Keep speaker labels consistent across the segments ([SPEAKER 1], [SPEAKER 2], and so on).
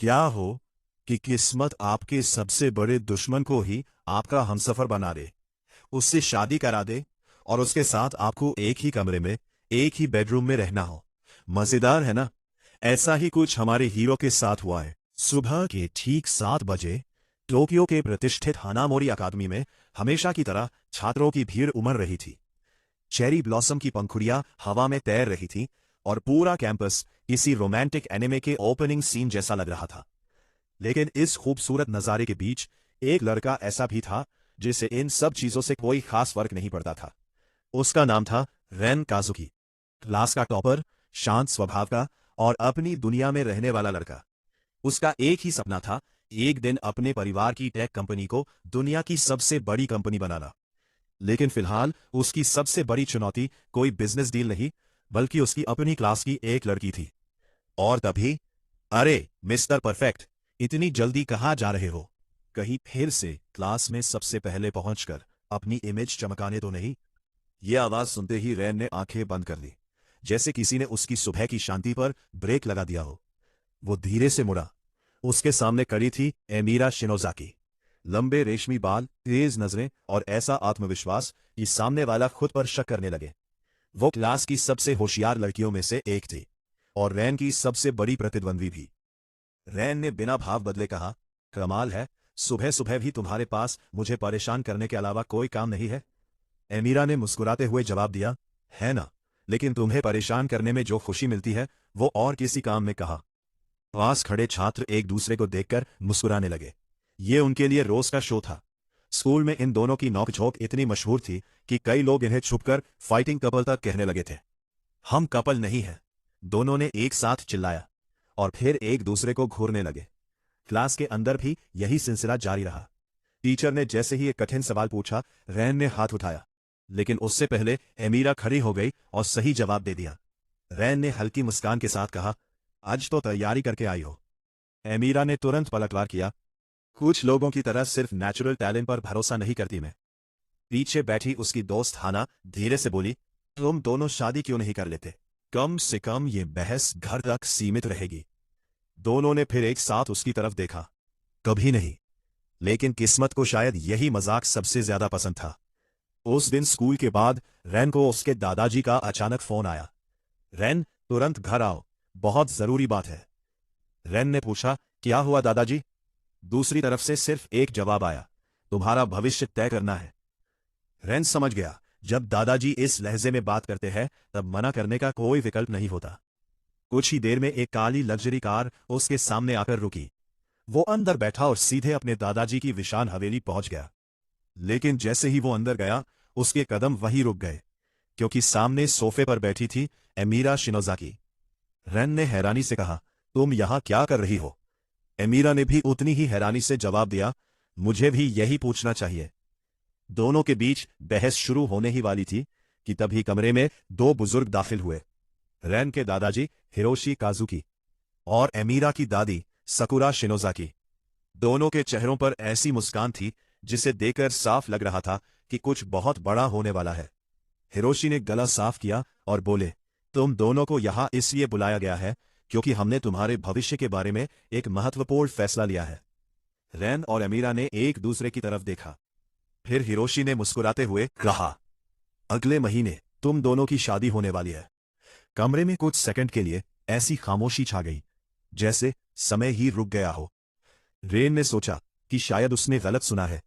[SPEAKER 1] क्या हो कि किस्मत आपके सबसे बड़े दुश्मन को ही आपका हमसफर बना दे, उससे शादी करा दे और उसके साथ आपको एक ही कमरे में, एक ही बेडरूम में रहना हो। मजेदार है ना? ऐसा ही कुछ हमारे हीरो के साथ हुआ है। सुबह के ठीक 7 बजे टोक्यो के प्रतिष्ठित हानामोरी अकादमी में हमेशा की तरह छात्रों की भीड़ उमड़ रही थी। चेरी ब्लॉसम की पंखुड़ियां हवा में तैर रही थीं और पूरा कैंपस किसी रोमांटिक एनिमे के ओपनिंग सीन जैसा लग रहा था। लेकिन इस खूबसूरत नजारे के बीच एक लड़का ऐसा भी था जिसे इन सब चीजों से कोई खास फर्क नहीं पड़ता था। उसका नाम था रेन काजुकी। क्लास का टॉपर, शांत स्वभाव का और अपनी दुनिया में रहने वाला लड़का। उसका एक ही सपना था, एक दिन अपने परिवार की टेक कंपनी को दुनिया की सबसे बड़ी कंपनी बनाना। लेकिन फिलहाल उसकी सबसे बड़ी चुनौती कोई बिजनेस डील नहीं, बल्कि उसकी अपनी क्लास की एक लड़की थी। और तभी, अरे मिस्टर परफेक्ट, इतनी जल्दी कहाँ जा रहे हो? कहीं फिर से क्लास में सबसे पहले पहुंचकर अपनी इमेज चमकाने तो नहीं? यह आवाज सुनते ही रैन ने आंखें बंद कर ली, जैसे किसी ने उसकी सुबह की शांति पर ब्रेक लगा दिया हो। वो धीरे से मुड़ा। उसके सामने खड़ी थी एमीरा शिनोजाकी। लंबे रेशमी बाल, तेज नजरें और ऐसा आत्मविश्वास कि सामने वाला खुद पर शक करने लगे। वो क्लास की सबसे होशियार लड़कियों में से एक थी और रैन की सबसे बड़ी प्रतिद्वंद्वी भी। रैन ने बिना भाव बदले कहा, कमाल है, सुबह सुबह भी तुम्हारे पास मुझे परेशान करने के अलावा कोई काम नहीं है। एमीरा ने मुस्कुराते हुए जवाब दिया, है ना, लेकिन तुम्हें परेशान करने में जो खुशी मिलती है वो और किसी काम में कहा। पास खड़े छात्र एक दूसरे को देखकर मुस्कुराने लगे। ये उनके लिए रोज का शो था। स्कूल में इन दोनों की नोकझोंक इतनी मशहूर थी कि कई लोग इन्हें छुपकर फाइटिंग कपल तक कहने लगे थे। हम कपल नहीं हैं, दोनों ने एक साथ चिल्लाया और फिर एक दूसरे को घूरने लगे। क्लास के अंदर भी यही सिलसिला जारी रहा। टीचर ने जैसे ही एक कठिन सवाल पूछा, रैन ने हाथ उठाया, लेकिन उससे पहले एमीरा खड़ी हो गई और सही जवाब दे दिया। रैन ने हल्की मुस्कान के साथ कहा, आज तो तैयारी करके आई हो। एमीरा ने तुरंत पलटवार किया, कुछ लोगों की तरह सिर्फ नेचुरल टैलेंट पर भरोसा नहीं करती मैं। पीछे बैठी उसकी दोस्त हाना धीरे से बोली, तुम दोनों शादी क्यों नहीं कर लेते? कम से कम ये बहस घर तक सीमित रहेगी। दोनों ने फिर एक साथ उसकी तरफ देखा। कभी नहीं। लेकिन किस्मत को शायद यही मजाक सबसे ज्यादा पसंद था। उस दिन स्कूल के बाद रैन को उसके दादाजी का अचानक फोन आया। रैन, तुरंत घर आओ, बहुत जरूरी बात है। रैन ने पूछा, क्या हुआ दादाजी? दूसरी तरफ से सिर्फ एक जवाब आया, तुम्हारा भविष्य तय करना है। रैन समझ गया, जब दादाजी इस लहजे में बात करते हैं तब मना करने का कोई विकल्प नहीं होता। कुछ ही देर में एक काली लग्जरी कार उसके सामने आकर रुकी। वो अंदर बैठा और सीधे अपने दादाजी की विशाल हवेली पहुंच गया। लेकिन जैसे ही वो अंदर गया, उसके कदम वहीं रुक गए, क्योंकि सामने सोफे पर बैठी थी एमीरा शिनोजाकी। रैन ने हैरानी से कहा, तुम यहां क्या कर रही हो? एमीरा ने भी उतनी ही हैरानी से जवाब दिया, मुझे भी यही पूछना चाहिए। दोनों के बीच बहस शुरू होने ही वाली थी कि तभी कमरे में दो बुजुर्ग दाखिल हुए। रैन के दादाजी हिरोशी काजुकी और एमीरा की दादी सकुरा शिनोजाकी। दोनों के चेहरों पर ऐसी मुस्कान थी जिसे देखकर साफ लग रहा था कि कुछ बहुत बड़ा होने वाला है। हिरोशी ने गला साफ किया और बोले, तुम दोनों को यहां इसलिए बुलाया गया है क्योंकि हमने तुम्हारे भविष्य के बारे में एक महत्वपूर्ण फैसला लिया है। रैन और एमीरा ने एक दूसरे की तरफ देखा। फिर हिरोशी ने मुस्कुराते हुए कहा, अगले महीने तुम दोनों की शादी होने वाली है। कमरे में कुछ सेकंड के लिए ऐसी खामोशी छा गई जैसे समय ही रुक गया हो। रेन ने सोचा कि शायद उसने गलत सुना है।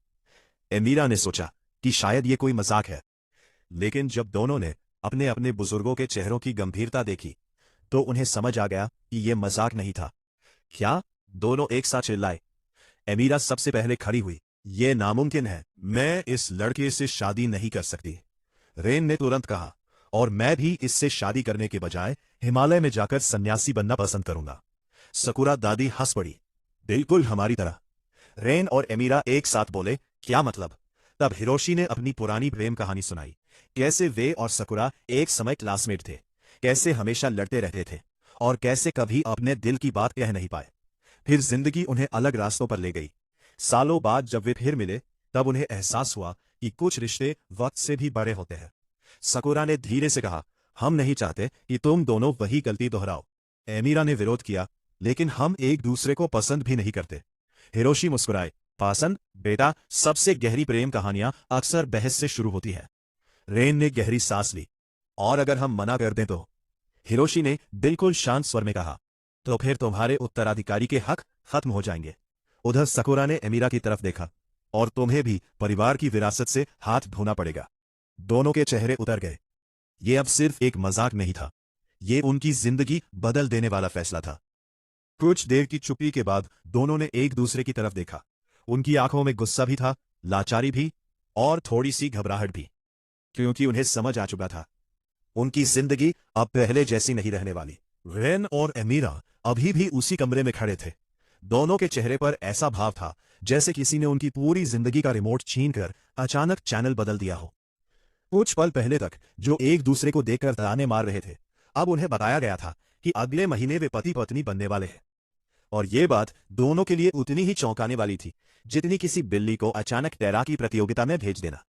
[SPEAKER 1] एमीरा ने सोचा कि शायद ये कोई मजाक है। लेकिन जब दोनों ने अपने अपने बुजुर्गों के चेहरों की गंभीरता देखी तो उन्हें समझ आ गया कि यह मजाक नहीं था। क्या? दोनों एक साथ चिल्लाए। एमीरा सबसे पहले खड़ी हुई, यह नामुमकिन है, मैं इस लड़के से शादी नहीं कर सकती। रेन ने तुरंत कहा, और मैं भी इससे शादी करने के बजाय हिमालय में जाकर सन्यासी बनना पसंद करूंगा। सकुरा दादी हंस पड़ी, बिल्कुल हमारी तरह। रेन और एमीरा एक साथ बोले, क्या मतलब? तब हिरोशी ने अपनी पुरानी प्रेम कहानी सुनाई, कैसे वे और सकुरा एक समय क्लासमेट थे, कैसे हमेशा लड़ते रहते थे और कैसे कभी अपने दिल की बात कह नहीं पाए। फिर जिंदगी उन्हें अलग रास्तों पर ले गई। सालों बाद जब वे फिर मिले तब उन्हें एहसास हुआ कि कुछ रिश्ते वक्त से भी बड़े होते हैं। सकुरा ने धीरे से कहा, हम नहीं चाहते कि तुम दोनों वही गलती दोहराओ। एमीरा ने विरोध किया, लेकिन हम एक दूसरे को पसंद भी नहीं करते। हिरोशी मुस्कुराए। पसंद बेटा, सबसे गहरी प्रेम कहानियां अक्सर बहस से शुरू होती है। रेन ने गहरी सांस ली। और अगर हम मना कर दें तो? हिरोशी ने बिल्कुल शांत स्वर में कहा। तो फिर तुम्हारे उत्तराधिकारी के हक खत्म हो जाएंगे। उधर सकुरा ने एमीरा की तरफ देखा। और तुम्हें भी परिवार की विरासत से हाथ धोना पड़ेगा। दोनों के चेहरे उतर गए। ये अब सिर्फ एक मजाक नहीं था, ये उनकी जिंदगी बदल देने वाला फैसला था। कुछ देर की चुप्पी के बाद दोनों ने एक दूसरे की तरफ देखा। उनकी आंखों में गुस्सा भी था, लाचारी भी, और थोड़ी सी घबराहट भी, क्योंकि उन्हें समझ आ चुका था उनकी जिंदगी अब पहले जैसी नहीं रहने वाली। रेन और एमीरा अभी भी उसी कमरे में खड़े थे। दोनों के चेहरे पर ऐसा भाव था जैसे किसी ने उनकी पूरी जिंदगी का रिमोट छीनकर अचानक चैनल बदल दिया हो। कुछ पल पहले तक जो एक दूसरे को देखकर ताने मार रहे थे, अब उन्हें बताया गया था कि अगले महीने वे पति पत्नी बनने वाले हैं। और ये बात दोनों के लिए उतनी ही चौंकाने वाली थी जितनी किसी बिल्ली को अचानक तैराकी प्रतियोगिता में भेज देना।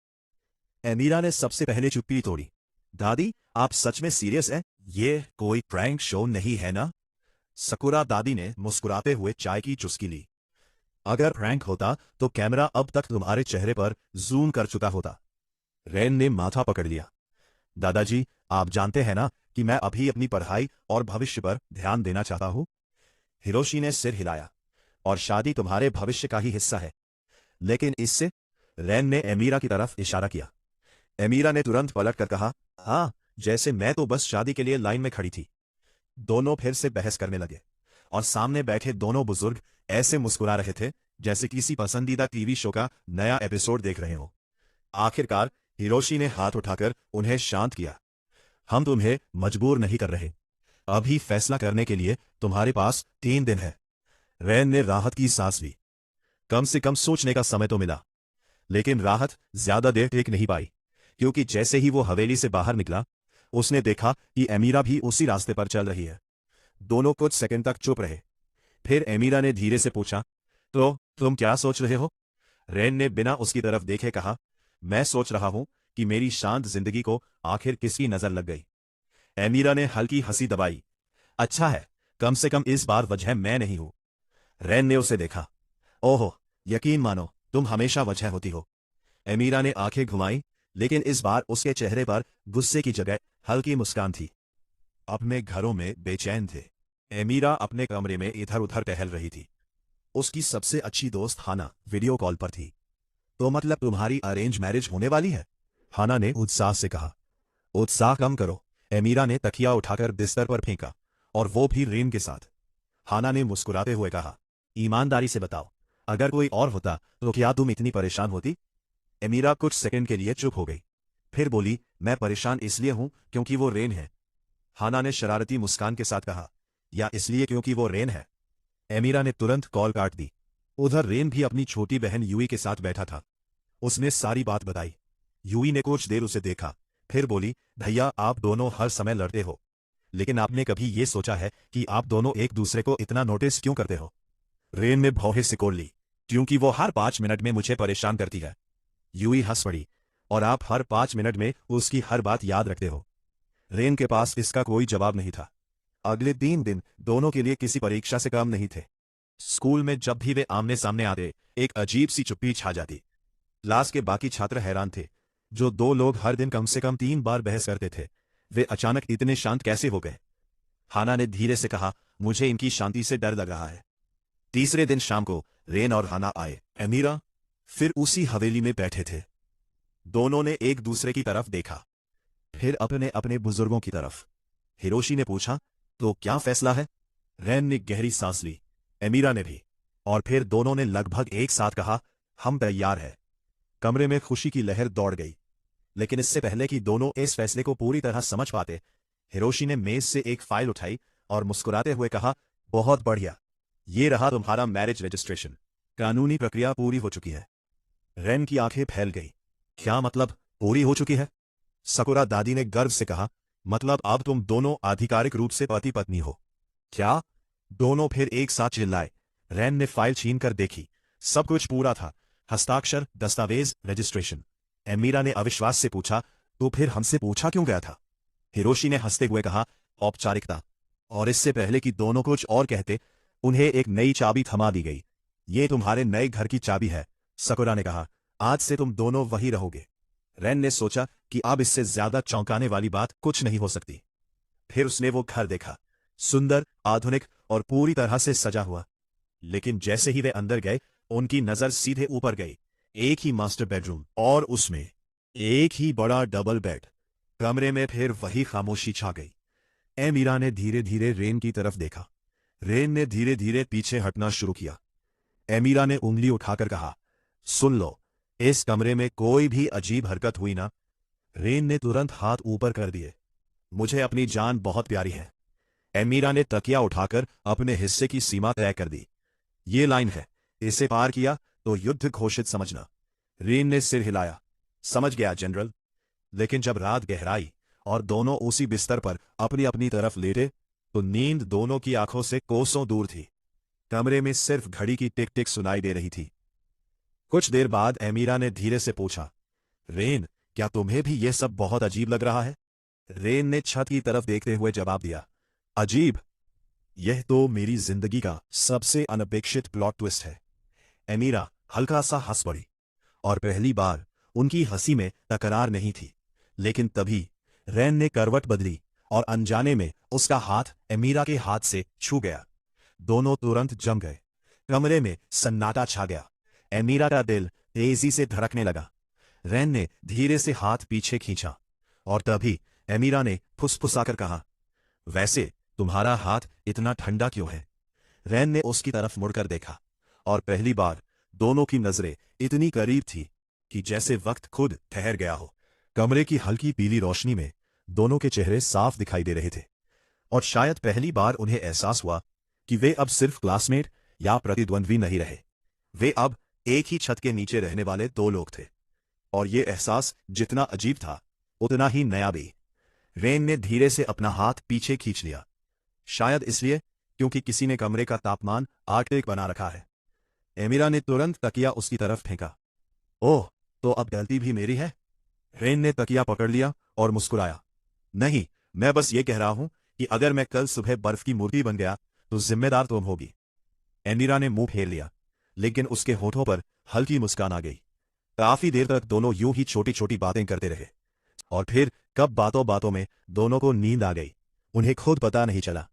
[SPEAKER 1] एमीरा ने सबसे पहले चुप्पी तोड़ी। दादी, आप सच में सीरियस हैं? ये कोई प्रैंक शो नहीं है ना? सकुरा दादी ने मुस्कुराते हुए चाय की चुस्की ली। अगर प्रैंक होता तो कैमरा अब तक तुम्हारे चेहरे पर जूम कर चुका होता। रेन ने माथा पकड़ लिया। दादाजी, आप जानते हैं ना कि मैं अभी अपनी पढ़ाई और भविष्य पर ध्यान देना चाहता हूं। हिरोशी ने सिर हिलाया। और शादी तुम्हारे भविष्य का ही हिस्सा है। लेकिन इससे? रेन ने एमीरा की तरफ इशारा किया। एमीरा ने तुरंत पलटकर कहा, हाँ, जैसे मैं तो बस शादी के लिए लाइन में खड़ी थी। दोनों फिर से बहस करने लगे। और सामने बैठे दोनों बुजुर्ग ऐसे मुस्कुरा रहे थे जैसे किसी पसंदीदा टीवी शो का नया एपिसोड देख रहे हो। आखिरकार हिरोशी ने हाथ उठाकर उन्हें शांत किया। हम तुम्हें मजबूर नहीं कर रहे। अभी फैसला करने के लिए तुम्हारे पास 3 दिन है। रेन ने राहत की सांस ली। कम से कम सोचने का समय तो मिला। लेकिन राहत ज्यादा देर टिक नहीं पाई, क्योंकि जैसे ही वो हवेली से बाहर निकला, उसने देखा कि एमीरा भी उसी रास्ते पर चल रही है। दोनों कुछ सेकंड तक चुप रहे। फिर एमीरा ने धीरे से पूछा, तो तुम क्या सोच रहे हो? रेन ने बिना उसकी तरफ देखे कहा, मैं सोच रहा हूं कि मेरी शांत जिंदगी को आखिर किसकी नजर लग गई। एमीरा ने हल्की हंसी दबाई। अच्छा है, कम से कम इस बार वजह मैं नहीं हूं। रेन ने उसे देखा। ओहो, यकीन मानो, तुम हमेशा वजह होती हो। एमीरा ने आंखें घुमाई, लेकिन इस बार उसके चेहरे पर गुस्से की जगह हल्की मुस्कान थी। अपने घरों में बेचैन थे। एमीरा अपने कमरे में इधर उधर टहल रही थी। उसकी सबसे अच्छी दोस्त हाना वीडियो कॉल पर थी। तो मतलब तुम्हारी अरेंज मैरिज होने वाली है? हाना ने उत्साह से कहा। उत्साह कम करो। एमीरा ने तकिया उठाकर बिस्तर पर फेंका, और वो भी रेन के साथ। हाना ने मुस्कुराते हुए कहा, ईमानदारी से बताओ, अगर कोई और होता तो क्या तुम इतनी परेशान होती? एमीरा कुछ सेकंड के लिए चुप हो गई। फिर बोली, मैं परेशान इसलिए हूं क्योंकि वो रेन है। हाना ने शरारती मुस्कान के साथ कहा, या इसलिए क्योंकि वो रेन है? एमीरा ने तुरंत कॉल काट दी। उधर रेन भी अपनी छोटी बहन यूई के साथ बैठा था। उसने सारी बात बताई। यूई ने कुछ देर उसे देखा, फिर बोली, भैया, आप दोनों हर समय लड़ते हो, लेकिन आपने कभी ये सोचा है कि आप दोनों एक दूसरे को इतना नोटिस क्यों करते हो? रेन ने भौहें सिकोड़ ली। क्योंकि वो हर 5 मिनट में मुझे परेशान करती है। यूई हंस पड़ी। और आप हर 5 मिनट में उसकी हर बात याद रखते हो। रेन के पास इसका कोई जवाब नहीं था। अगले 3 दिन दोनों के लिए किसी परीक्षा से कम नहीं थे। स्कूल में जब भी वे आमने सामने आते, एक अजीब सी चुप्पी छा जाती। क्लास के बाकी छात्र हैरान थे। जो 2 लोग हर दिन कम से कम 3 बार बहस करते थे, वे अचानक इतने शांत कैसे हो गए? हाना ने धीरे से कहा, मुझे इनकी शांति से डर लग रहा है। तीसरे दिन शाम को रेन और हाना आए। एमीरा फिर उसी हवेली में बैठे थे। दोनों ने एक दूसरे की तरफ देखा, फिर अपने अपने बुजुर्गों की तरफ। हिरोशी ने पूछा, तो क्या फैसला है? रेन ने गहरी सांस ली। एमीरा ने भी। और फिर दोनों ने लगभग एक साथ कहा, हम तैयार हैं। कमरे में खुशी की लहर दौड़ गई। लेकिन इससे पहले कि दोनों इस फैसले को पूरी तरह समझ पाते, हिरोशी ने मेज से एक फाइल उठाई और मुस्कुराते हुए कहा, बहुत बढ़िया, ये रहा तुम्हारा मैरिज रजिस्ट्रेशन। कानूनी प्रक्रिया पूरी हो चुकी है। रेन की आंखें फैल गई। क्या मतलब, पूरी हो चुकी है? सकुरा दादी ने गर्व से कहा, मतलब अब तुम दोनों आधिकारिक रूप से पति पत्नी हो। क्या? दोनों फिर एक साथ चिल्लाए। रेन ने फाइल छीनकर देखी। सब कुछ पूरा था, हस्ताक्षर, दस्तावेज, रजिस्ट्रेशन। एमीरा ने अविश्वास से पूछा, तो फिर हमसे पूछा क्यों गया था? हिरोशी ने हंसते हुए कहा, औपचारिकता। और इससे पहले कि दोनों कुछ और कहते, उन्हें एक नई चाबी थमा दी गई। ये तुम्हारे नए घर की चाबी है, सकुरा ने कहा। आज से तुम दोनों वही रहोगे। रेन ने सोचा कि अब इससे ज्यादा चौंकाने वाली बात कुछ नहीं हो सकती। फिर उसने वो घर देखा, सुंदर, आधुनिक और पूरी तरह से सजा हुआ। लेकिन जैसे ही वे अंदर गए, उनकी नजर सीधे ऊपर गई। एक ही मास्टर बेडरूम और उसमें एक ही बड़ा डबल बेड। कमरे में फिर वही खामोशी छा गई। एमीरा ने धीरे धीरे रेन की तरफ देखा। रेन ने धीरे धीरे पीछे हटना शुरू किया। एमीरा ने उंगली उठाकर कहा, सुन लो, इस कमरे में कोई भी अजीब हरकत हुई ना। रेन ने तुरंत हाथ ऊपर कर दिए। मुझे अपनी जान बहुत प्यारी है। एमीरा ने तकिया उठाकर अपने हिस्से की सीमा तय कर दी। ये लाइन है, इसे पार किया तो युद्ध घोषित समझना। रेन ने सिर हिलाया। समझ गया जनरल। लेकिन जब रात गहराई और दोनों उसी बिस्तर पर अपनी अपनी तरफ लेटे, तो नींद दोनों की आंखों से कोसों दूर थी। कमरे में सिर्फ घड़ी की टिक टिक सुनाई दे रही थी। कुछ देर बाद एमीरा ने धीरे से पूछा, रेन, क्या तुम्हें भी यह सब बहुत अजीब लग रहा है? रेन ने छत की तरफ देखते हुए जवाब दिया, अजीब? यह तो मेरी जिंदगी का सबसे अनपेक्षित प्लॉट ट्विस्ट है। एमीरा हल्का सा हंस पड़ी, और पहली बार उनकी हंसी में तकरार नहीं थी। लेकिन तभी रेन ने करवट बदली और अनजाने में उसका हाथ एमीरा के हाथ से छू गया। दोनों तुरंत जम गए। कमरे में सन्नाटा छा गया। एमीरा का दिल तेजी से धड़कने लगा। रेन ने धीरे से हाथ पीछे खींचा, और तभी एमीरा ने फुसफुसाकर कहा, वैसे तुम्हारा हाथ इतना ठंडा क्यों है? रेन ने उसकी तरफ मुड़कर देखा, और पहली बार दोनों की नजरें इतनी करीब थी कि जैसे वक्त खुद ठहर गया हो। कमरे की हल्की पीली रोशनी में दोनों के चेहरे साफ दिखाई दे रहे थे, और शायद पहली बार उन्हें एहसास हुआ कि वे अब सिर्फ क्लासमेट या प्रतिद्वंद्वी नहीं रहे। वे अब एक ही छत के नीचे रहने वाले दो लोग थे, और ये एहसास जितना अजीब था, उतना ही नया भी। रेन ने धीरे से अपना हाथ पीछे खींच लिया, शायद इसलिए क्योंकि किसी ने कमरे का तापमान आर्कटिक बना रखा है। एमीरा ने तुरंत तकिया उसकी तरफ फेंका। ओह, तो अब गलती भी मेरी है? रेन ने तकिया पकड़ लिया और मुस्कुराया। नहीं, मैं बस ये कह रहा हूं कि अगर मैं कल सुबह बर्फ की मूर्ति बन गया तो जिम्मेदार तुम होगी। एमीरा ने मुंह फेर लिया, लेकिन उसके होठों पर हल्की मुस्कान आ गई। काफी देर तक दोनों यूं ही छोटी छोटी बातें करते रहे, और फिर कब बातों बातों में दोनों को नींद आ गई, उन्हें खुद पता नहीं चला।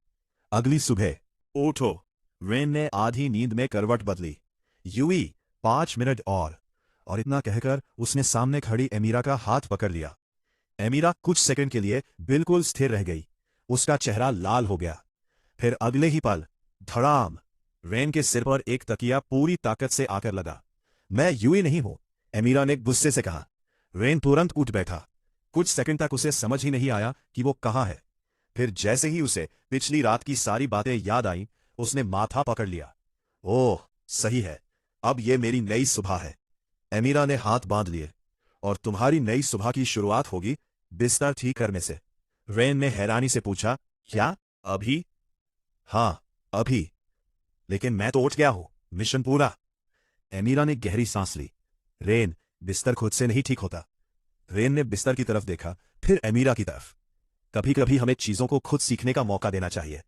[SPEAKER 1] अगली सुबह, उठो, रेन ने आधी नींद में करवट बदली। यूई, 5 मिनट और इतना कहकर उसने सामने खड़ी एमीरा का हाथ पकड़ लिया। एमीरा कुछ सेकंड के लिए बिल्कुल स्थिर रह गई। उसका चेहरा लाल हो गया। फिर अगले ही पल, धड़ाम, रेन के सिर पर एक तकिया पूरी ताकत से आकर लगा। मैं यूई नहीं हूं, एमीरा ने गुस्से से कहा। रेन तुरंत उठ बैठा। कुछ सेकंड तक उसे समझ ही नहीं आया कि वो कहां है। फिर जैसे ही उसे पिछली रात की सारी बातें याद आईं, उसने माथा पकड़ लिया। ओह, सही है, अब ये मेरी नई सुबह है। एमीरा ने हाथ बांध लिए। और तुम्हारी नई सुबह की शुरुआत होगी बिस्तर ठीक करने से। रेन ने हैरानी से पूछा, क्या अभी? हाँ, अभी। लेकिन मैं तो उठ गया हूं, मिशन पूरा। एमीरा ने गहरी सांस ली। रेन, बिस्तर खुद से नहीं ठीक होता। रेन ने बिस्तर की तरफ देखा, फिर एमीरा की तरफ। कभी कभी हमें चीजों को खुद सीखने का मौका देना चाहिए।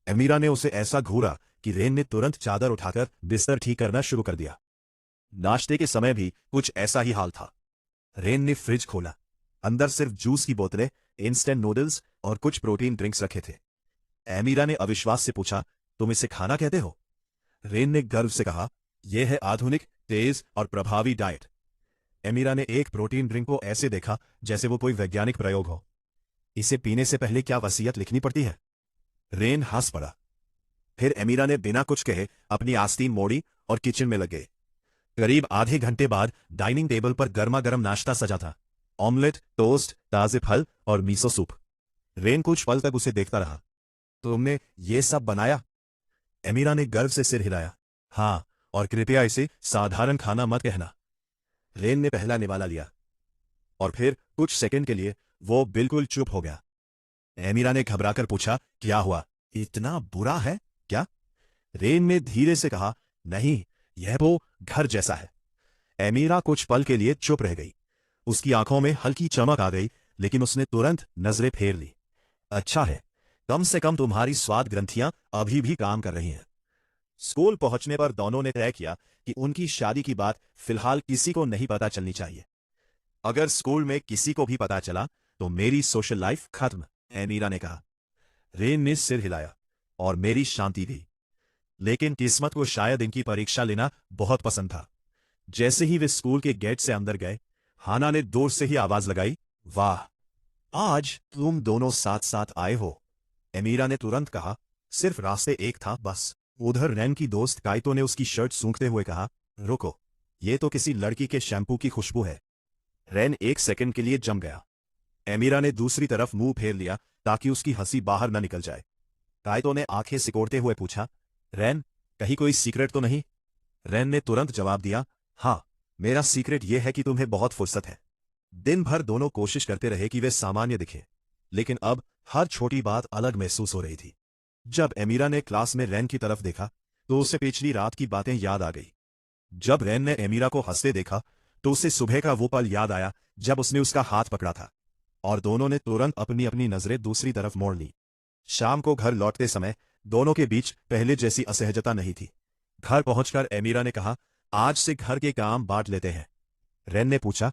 [SPEAKER 1] एमीरा ने उसे ऐसा घूरा कि रेन ने तुरंत चादर उठाकर बिस्तर ठीक करना शुरू कर दिया। नाश्ते के समय भी कुछ ऐसा ही हाल था। रेन ने फ्रिज खोला। अंदर सिर्फ जूस की बोतलें, इंस्टेंट नूडल्स और कुछ प्रोटीन ड्रिंक्स रखे थे। एमीरा ने अविश्वास से पूछा, तुम इसे खाना कहते हो? रेन ने गर्व से कहा, यह है आधुनिक, तेज और प्रभावी डाइट। एमीरा ने एक प्रोटीन ड्रिंक को ऐसे देखा जैसे वो कोई वैज्ञानिक प्रयोग हो। इसे पीने से पहले क्या वसीयत लिखनी पड़ती है? रेन हंस पड़ा। फिर एमीरा ने बिना कुछ कहे अपनी आस्तीन मोड़ी और किचन में लग गए। करीब आधे घंटे बाद डाइनिंग टेबल पर गर्मा गर्म नाश्ता सजा था। ऑमलेट, टोस्ट, ताजे फल और मीसो सूप। रेन कुछ पल तक उसे देखता रहा। तुमने ये सब बनाया? एमीरा ने गर्व से सिर हिलाया। हाँ, और कृपया इसे साधारण खाना मत कहना। रेन ने पहला निवाला लिया, और फिर कुछ सेकंड के लिए वो बिल्कुल चुप हो गया। एमीरा ने घबराकर पूछा, क्या हुआ? इतना बुरा है क्या? रेन ने धीरे से कहा, नहीं, यह वो घर जैसा है। एमीरा कुछ पल के लिए चुप रह गई। उसकी आंखों में हल्की चमक आ गई, लेकिन उसने तुरंत नजरें फेर ली। अच्छा है, कम से कम तुम्हारी स्वाद ग्रंथियां अभी भी काम कर रही हैं। स्कूल पहुंचने पर दोनों ने तय किया कि उनकी शादी की बात फिलहाल किसी को नहीं पता चलनी चाहिए। अगर स्कूल में किसी को भी पता चला तो मेरी सोशल लाइफ खत्म, एमीरा ने कहा। रेन ने सिर हिलाया, और मेरी शांति भी। लेकिन किस्मत को शायद इनकी परीक्षा लेना बहुत पसंद था। जैसे ही वे स्कूल के गेट से अंदर गए, हाना ने दूर से ही आवाज लगाई, वाह, आज तुम दोनों साथ साथ आए हो। एमीरा ने तुरंत कहा, सिर्फ रास्ते एक था बस। उधर रैन की दोस्त काइतो ने उसकी शर्ट सूंघते हुए कहा, रुको, ये तो किसी लड़की के शैम्पू की खुशबू है। रैन एक सेकंड के लिए जम गया। एमीरा ने दूसरी तरफ मुंह फेर लिया ताकि उसकी हंसी बाहर न निकल जाए। काइतो ने आंखें सिकोड़ते हुए पूछा, रैन, कहीं कोई सीक्रेट तो नहीं? रैन ने तुरंत जवाब दिया, हाँ, मेरा सीक्रेट यह है कि तुम्हें बहुत फुर्सत है। दिन भर दोनों कोशिश करते रहे कि वे सामान्य दिखें, लेकिन अब हर छोटी बात अलग महसूस हो रही थी। जब एमीरा ने क्लास में रैन की तरफ देखा तो उसे पिछली रात की बातें याद आ गई। जब रैन ने एमीरा को हंसते देखा तो उसे सुबह का वो पल याद आया जब उसने उसका हाथ पकड़ा था, और दोनों ने तुरंत अपनी अपनी नजरें दूसरी तरफ मोड़ ली। शाम को घर लौटते समय दोनों के बीच पहले जैसी असहजता नहीं थी। घर पहुंचकर एमीरा ने कहा, आज से घर के काम बांट लेते हैं। रैन ने पूछा,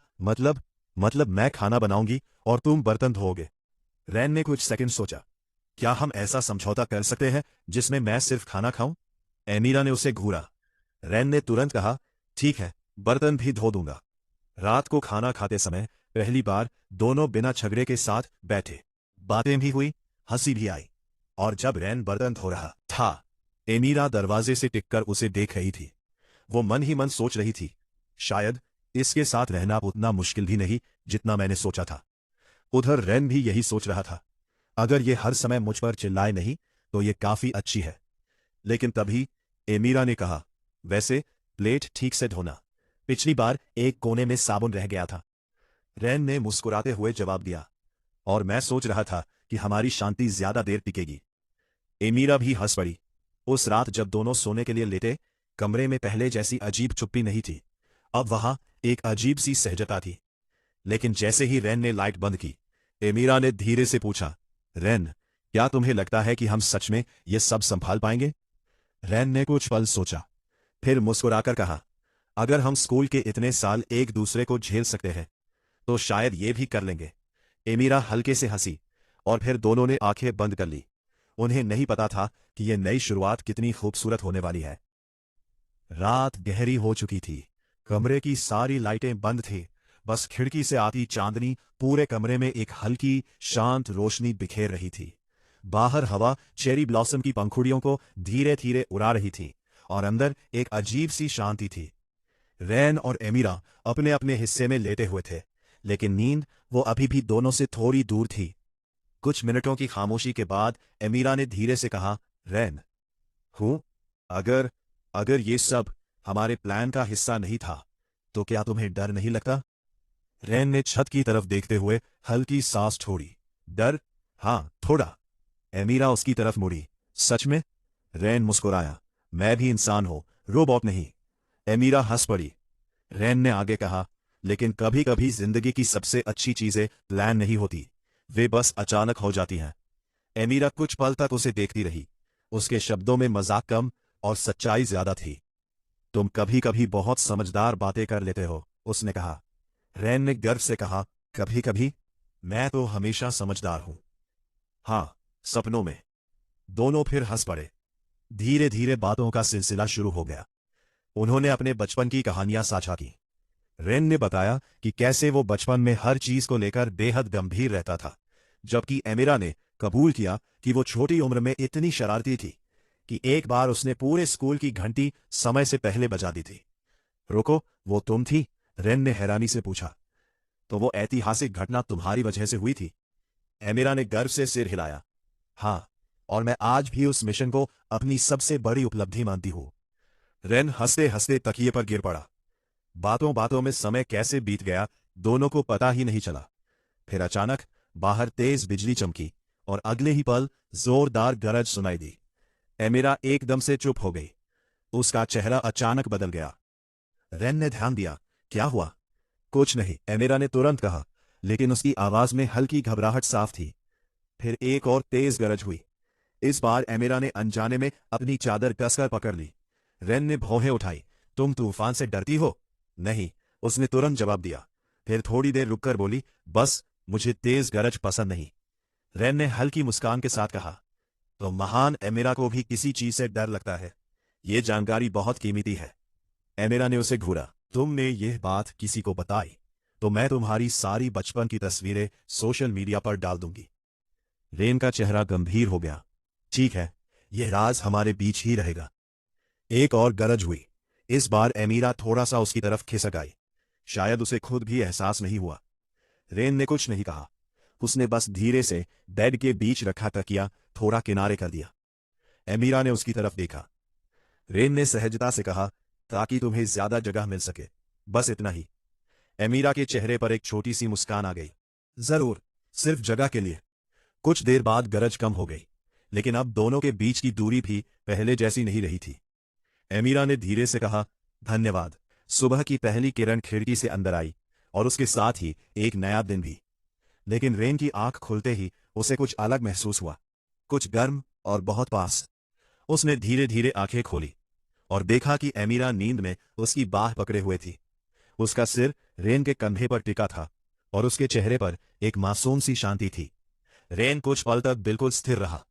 [SPEAKER 1] मतलब मैं खाना बनाऊंगी और तुम बर्तन धोओगे? रैन ने कुछ सेकंड सोचा, क्या हम ऐसा समझौता कर सकते हैं जिसमें मैं सिर्फ खाना खाऊं? एमीरा ने उसे घूरा। रैन ने तुरंत कहा, ठीक है, बर्तन भी धो दूंगा। रात को खाना खाते समय पहली बार दोनों बिना झगड़े के साथ बैठे। बातें भी हुई, हंसी भी आई। और जब रैन बर्तन धो रहा था, एमीरा दरवाजे से टिककर उसे देख रही थी। वो मन ही मन सोच रही थी, शायद इसके साथ रहना उतना मुश्किल भी नहीं जितना मैंने सोचा था। उधर रैन भी यही सोच रहा था, अगर ये हर समय मुझ पर चिल्लाए नहीं तो ये काफी अच्छी है। लेकिन तभी एमीरा ने कहा, वैसे प्लेट ठीक से धोना, पिछली बार एक कोने में साबुन रह गया था। रैन ने मुस्कुराते हुए जवाब दिया, और मैं सोच रहा था कि हमारी शांति ज्यादा देर टिकेगी। एमीरा भी हंस पड़ी। उस रात जब दोनों सोने के लिए लेटे, कमरे में पहले जैसी अजीब चुप्पी नहीं थी। अब वहां एक अजीब सी सहजता थी। लेकिन जैसे ही रैन ने लाइट बंद की, एमीरा ने धीरे से पूछा, रैन, क्या तुम्हें लगता है कि हम सच में ये सब संभाल पाएंगे? रैन ने कुछ पल सोचा, फिर मुस्कुराकर कहा, अगर हम स्कूल के इतने साल एक दूसरे को झेल सकते हैं तो शायद ये भी कर लेंगे। एमीरा हल्के से हंसी, और फिर दोनों ने आंखें बंद कर ली। उन्हें नहीं पता था कि यह नई शुरुआत कितनी खूबसूरत होने वाली है। रात गहरी हो चुकी थी। कमरे की सारी लाइटें बंद थी। बस खिड़की से आती चांदनी पूरे कमरे में एक हल्की शांत रोशनी बिखेर रही थी। बाहर हवा चेरी ब्लॉसम की पंखुड़ियों को धीरे धीरे उड़ा रही थी, और अंदर एक अजीब सी शांति थी। रैन और एमीरा अपने अपने हिस्से में लेटे हुए थे, लेकिन नींद वो अभी भी दोनों से थोड़ी दूर थी। कुछ मिनटों की खामोशी के बाद एमीरा ने धीरे से कहा, रैन, हूं, अगर ये सब हमारे प्लान का हिस्सा नहीं था तो क्या तुम्हें डर नहीं लगता? रैन ने छत की तरफ देखते हुए हल्की सांस छोड़ी। डर? हाँ, थोड़ा। एमीरा उसकी तरफ मुड़ी। सच में? रैन मुस्कुराया। मैं भी इंसान हूं, रोबोट नहीं। एमीरा हंस पड़ी। रैन ने आगे कहा, लेकिन कभी कभी जिंदगी की सबसे अच्छी चीजें प्लान नहीं होती, वे बस अचानक हो जाती हैं। एमीरा कुछ पल तक उसे देखती रही। उसके शब्दों में मजाक कम और सच्चाई ज्यादा थी। तुम कभी कभी बहुत समझदार बातें कर लेते हो, उसने कहा। रैन ने गर्व से कहा, कभी कभी? मैं तो हमेशा समझदार हूं। हाँ, सपनों में। दोनों फिर हंस पड़े। धीरे धीरे बातों का सिलसिला शुरू हो गया। उन्होंने अपने बचपन की कहानियां साझा की। रैन ने बताया कि कैसे वो बचपन में हर चीज को लेकर बेहद गंभीर रहता था, जबकि एमिरा ने कबूल किया कि वो छोटी उम्र में इतनी शरारती थी कि एक बार उसने पूरे स्कूल की घंटी समय से पहले बजा दी थी। रुको, वो तुम थी? रैन ने हैरानी से पूछा। तो वो ऐतिहासिक घटना तुम्हारी वजह से हुई थी? एमिरा ने गर्व से सिर हिलाया। हाँ, और मैं आज भी उस मिशन को अपनी सबसे बड़ी उपलब्धि मानती हूं। रैन हंसते हंसते तकिए पर गिर पड़ा। बातों बातों में समय कैसे बीत गया दोनों को पता ही नहीं चला। फिर अचानक बाहर तेज बिजली चमकी और अगले ही पल जोरदार गरज सुनाई दी। एमिरा एकदम से चुप हो गई। उसका चेहरा अचानक बदल गया। रैन ने ध्यान दिया। क्या हुआ? कुछ नहीं, एमिरा ने तुरंत कहा, लेकिन उसकी आवाज में हल्की घबराहट साफ थी। फिर एक और तेज गरज हुई। इस बार एमिरा ने अनजाने में अपनी चादर कसकर पकड़ ली। रेन ने भौहें उठाई। तुम तूफान से डरती हो? नहीं, उसने तुरंत जवाब दिया। फिर थोड़ी देर रुककर बोली, बस मुझे तेज गरज पसंद नहीं। रेन ने हल्की मुस्कान के साथ कहा, तो महान एमिरा को भी किसी चीज से डर लगता है। ये जानकारी बहुत कीमती है। एमिरा ने उसे घूरा। तुमने यह बात किसी को बताई तो मैं तुम्हारी सारी बचपन की तस्वीरें सोशल मीडिया पर डाल दूंगी। रेन का चेहरा गंभीर हो गया। ठीक है, यह राज हमारे बीच ही रहेगा। एक और गरज हुई। इस बार एमीरा थोड़ा सा उसकी तरफ खिसक आई। शायद उसे खुद भी एहसास नहीं हुआ। रेन ने कुछ नहीं कहा। उसने बस धीरे से बेड के बीच रखा तकिया थोड़ा किनारे कर दिया। एमीरा ने उसकी तरफ देखा। रेन ने सहजता से कहा, ताकि तुम्हें ज्यादा जगह मिल सके, बस इतना ही। एमीरा के चेहरे पर एक छोटी सी मुस्कान आ गई। जरूर, सिर्फ जगह के लिए। कुछ देर बाद गरज कम हो गई, लेकिन अब दोनों के बीच की दूरी भी पहले जैसी नहीं रही थी। एमीरा ने धीरे से कहा, धन्यवाद। सुबह की पहली किरण खिड़की से अंदर आई और उसके साथ ही एक नया दिन भी। लेकिन रेन की आंख खुलते ही उसे कुछ अलग महसूस हुआ, कुछ गर्म और बहुत पास। उसने धीरे धीरे आंखें खोली और देखा कि एमीरा नींद में उसकी बाह पकड़े हुए थी। उसका सिर रेन के कंधे पर टिका था और उसके चेहरे पर एक मासूम सी शांति थी। रेन कुछ पल तक बिल्कुल स्थिर रहा।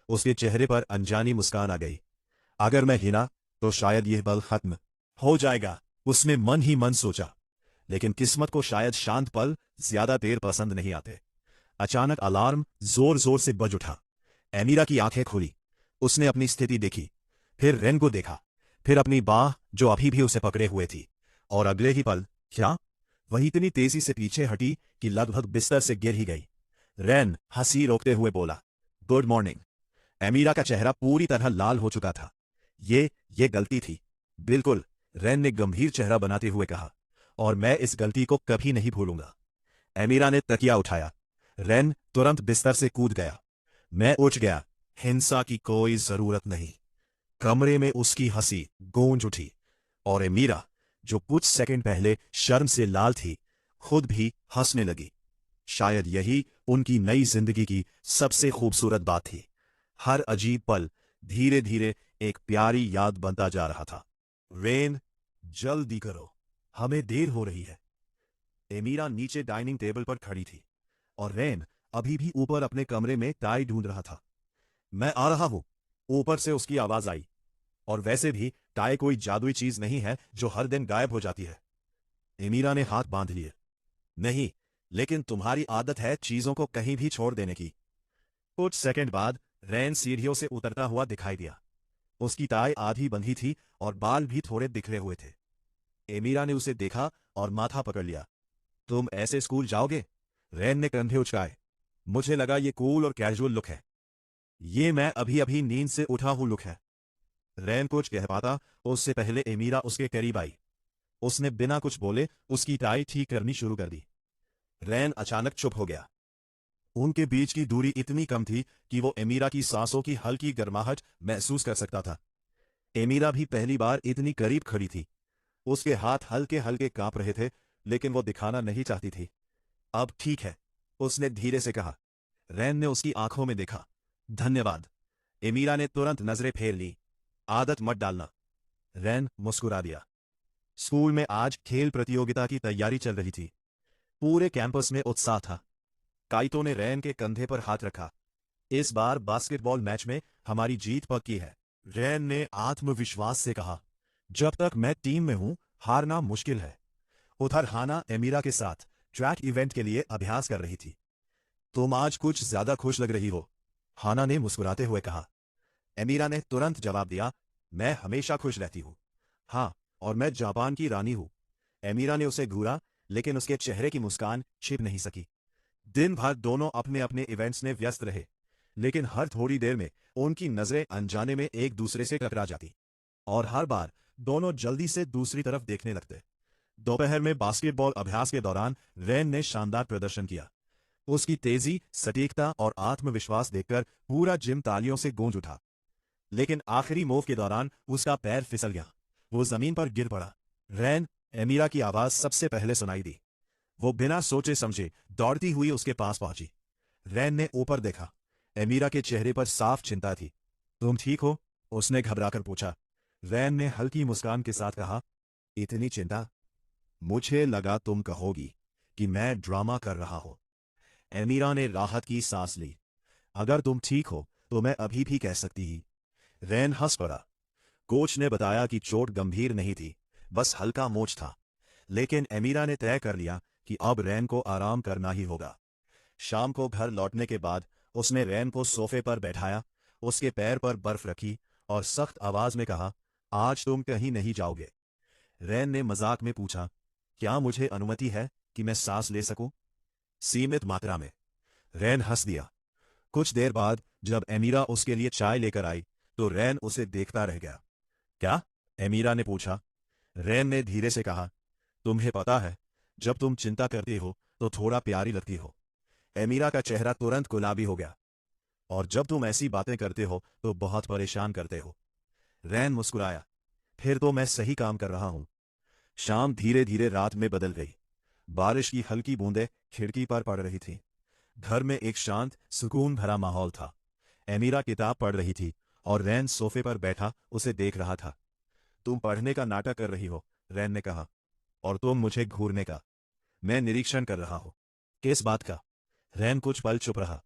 [SPEAKER 1] उसके चेहरे पर अनजानी मुस्कान आ गई। अगर मैं हिला तो शायद यह बल खत्म हो जाएगा, उसने मन ही मन सोचा। लेकिन किस्मत को शायद शांत पल ज्यादा देर पसंद नहीं आते। अचानक अलार्म जोर जोर से बज उठा। एमीरा की आंखें खुली। उसने अपनी स्थिति देखी, फिर रेन को देखा, फिर अपनी बाह जो अभी भी उसे पकड़े हुए थी, और अगले ही पल क्या वही इतनी तेजी से पीछे हटी कि लगभग बिस्तर से गिर ही गई। रेन हंसी रोकते हुए बोला, गुड मॉर्निंग। एमीरा का चेहरा पूरी तरह लाल हो चुका था। ये गलती थी। बिल्कुल, रेन ने गंभीर चेहरा बनाते हुए कहा, और मैं इस गलती को कभी नहीं भूलूंगा। एमीरा ने तकिया उठाया। रेन तुरंत बिस्तर से कूद गया। मैं उठ गया। हिंसा की कोई जरूरत नहीं। कमरे में उसकी हंसी गूंज उठी और एमीरा, जो कुछ सेकंड पहले शर्म से लाल थी, खुद भी हंसने लगी। शायद यही उनकी नई जिंदगी की सबसे खूबसूरत बात थी। हर अजीब पल धीरे धीरे एक प्यारी याद बनता जा रहा था। रेन, जल्दी करो, हमें देर हो रही है। एमीरा नीचे डाइनिंग टेबल पर खड़ी थी और रेन अभी भी ऊपर अपने कमरे में टाई ढूंढ रहा था। मैं आ रहा हूं, ऊपर से उसकी आवाज आई। और वैसे भी टाई कोई जादुई चीज नहीं है जो हर दिन गायब हो जाती है। एमीरा ने हाथ बांध लिए। नहीं, लेकिन तुम्हारी आदत है चीजों को कहीं भी छोड़ देने की। कुछ सेकंड बाद रेन सीढ़ियों से उतरता हुआ दिखाई दिया। उसकी टाई आधी बंधी थी और बाल भी थोड़े बिखरे हुए थे। एमीरा ने उसे देखा और माथा पकड़ लिया। तुम ऐसे स्कूल जाओगे? रेन ने कंधे उचकाए। मुझे लगा ये कूल और कैजुअल लुक है। ये मैं अभी अभी नींद से उठा हूं लुक है। रेन कुछ कह पाता उससे पहले एमीरा उसके करीब आई। उसने बिना कुछ बोले उसकी टाई ठीक करनी शुरू कर दी। रेन अचानक चुप हो गया। उनके बीच की दूरी इतनी कम थी कि वो एमीरा की सांसों की हल्की गर्माहट महसूस कर सकता था। एमीरा भी पहली बार इतनी करीब खड़ी थी। उसके हाथ हल्के हल्के कांप रहे थे, लेकिन वो दिखाना नहीं चाहती थी। अब ठीक है, उसने धीरे से कहा। रेन ने उसकी आंखों में देखा। धन्यवाद। एमीरा ने तुरंत नजरें फेर ली। आदत मत डालना। रेन मुस्कुरा दिया। स्कूल में आज खेल प्रतियोगिता की तैयारी चल रही थी। पूरे कैंपस में उत्साह था। काइतो ने रेन के कंधे पर हाथ रखा। इस बार बास्केटबॉल मैच में हमारी जीत पक्की है, रेन ने आत्मविश्वास से कहा। जब तक मैं टीम में हूं, हारना मुश्किल है। उधर हाना एमीरा के साथ ट्रैक इवेंट के लिए अभ्यास कर रही थी। तुम आज कुछ ज्यादा खुश लग रही हो, हाना ने मुस्कुराते हुए कहा। एमीरा ने तुरंत जवाब दिया, मैं हमेशा खुश रहती हूं। हाँ, और मैं जापान की रानी हूं। एमीरा ने उसे घूरा, लेकिन उसके चेहरे की मुस्कान छिप नहीं सकी। दिन भर दोनों अपने अपने इवेंट्स में व्यस्त रहे, लेकिन हर थोड़ी देर में उनकी नजरें अनजाने में एक दूसरे से टकरा जाती और हर बार दोनों जल्दी से दूसरी तरफ देखने लगते। दोपहर में बास्केटबॉल अभ्यास के दौरान रेन ने शानदार प्रदर्शन किया। उसकी तेजी, सटीकता और आत्मविश्वास देखकर पूरा जिम तालियों से गूंज उठा। लेकिन आखिरी मूव के दौरान उसका पैर फिसल गया। वो जमीन पर गिर पड़ा। रेन, एमीरा की आवाज सबसे पहले सुनाई दी। वो बिना सोचे समझे दौड़ती हुई उसके पास पहुंची। रेन ने ऊपर देखा। एमीरा के चेहरे पर साफ चिंता थी। तुम ठीक हो? उसने घबराकर पूछा। रैन ने हल्की मुस्कान के साथ कहा, इतनी चिंता? मुझे लगा तुम कहोगी कि मैं ड्रामा कर रहा हूं। एमीरा ने राहत की सांस ली। अगर तुम ठीक हो तो मैं अभी भी कह सकती ही। रैन हंस पड़ा। कोच ने बताया कि चोट गंभीर नहीं थी, बस हल्का मोच था। लेकिन एमीरा ने तय कर लिया कि अब रैन को आराम करना ही होगा। शाम को घर लौटने के बाद उसने रैन को सोफे पर बैठाया, उसके पैर पर बर्फ रखी और सख्त आवाज में कहा, आज तुम कहीं नहीं जाओगे। रैन ने मजाक में पूछा, क्या मुझे अनुमति है कि मैं सांस ले सकूं? सीमित मात्रा में। रैन हंस दिया। कुछ देर बाद जब एमीरा उसके लिए चाय लेकर आई तो रैन उसे देखता रह गया। क्या? एमीरा ने पूछा। रैन ने धीरे से कहा, तुम्हें पता है, जब तुम चिंता करती हो तो थोड़ा प्यारी लगती हो। एमीरा का चेहरा तुरंत गुलाबी हो गया। और जब तुम ऐसी बातें करते हो तो बहुत परेशान करते हो। रैन मुस्कुराया। फिर तो मैं सही काम कर रहा हूं। शाम धीरे धीरे रात में बदल गई। बारिश की हल्की बूंदें खिड़की पर पड़ रही थीं। घर में एक शांत सुकून भरा माहौल था। एमीरा किताब पढ़ रही थी और रैन सोफे पर बैठा उसे देख रहा था। तुम पढ़ने का नाटक कर रही हो, रैन ने कहा, और तुम मुझे घूरने का। मैं निरीक्षण कर रहा हूं। किस बात का? रैन कुछ पल चुप रहा,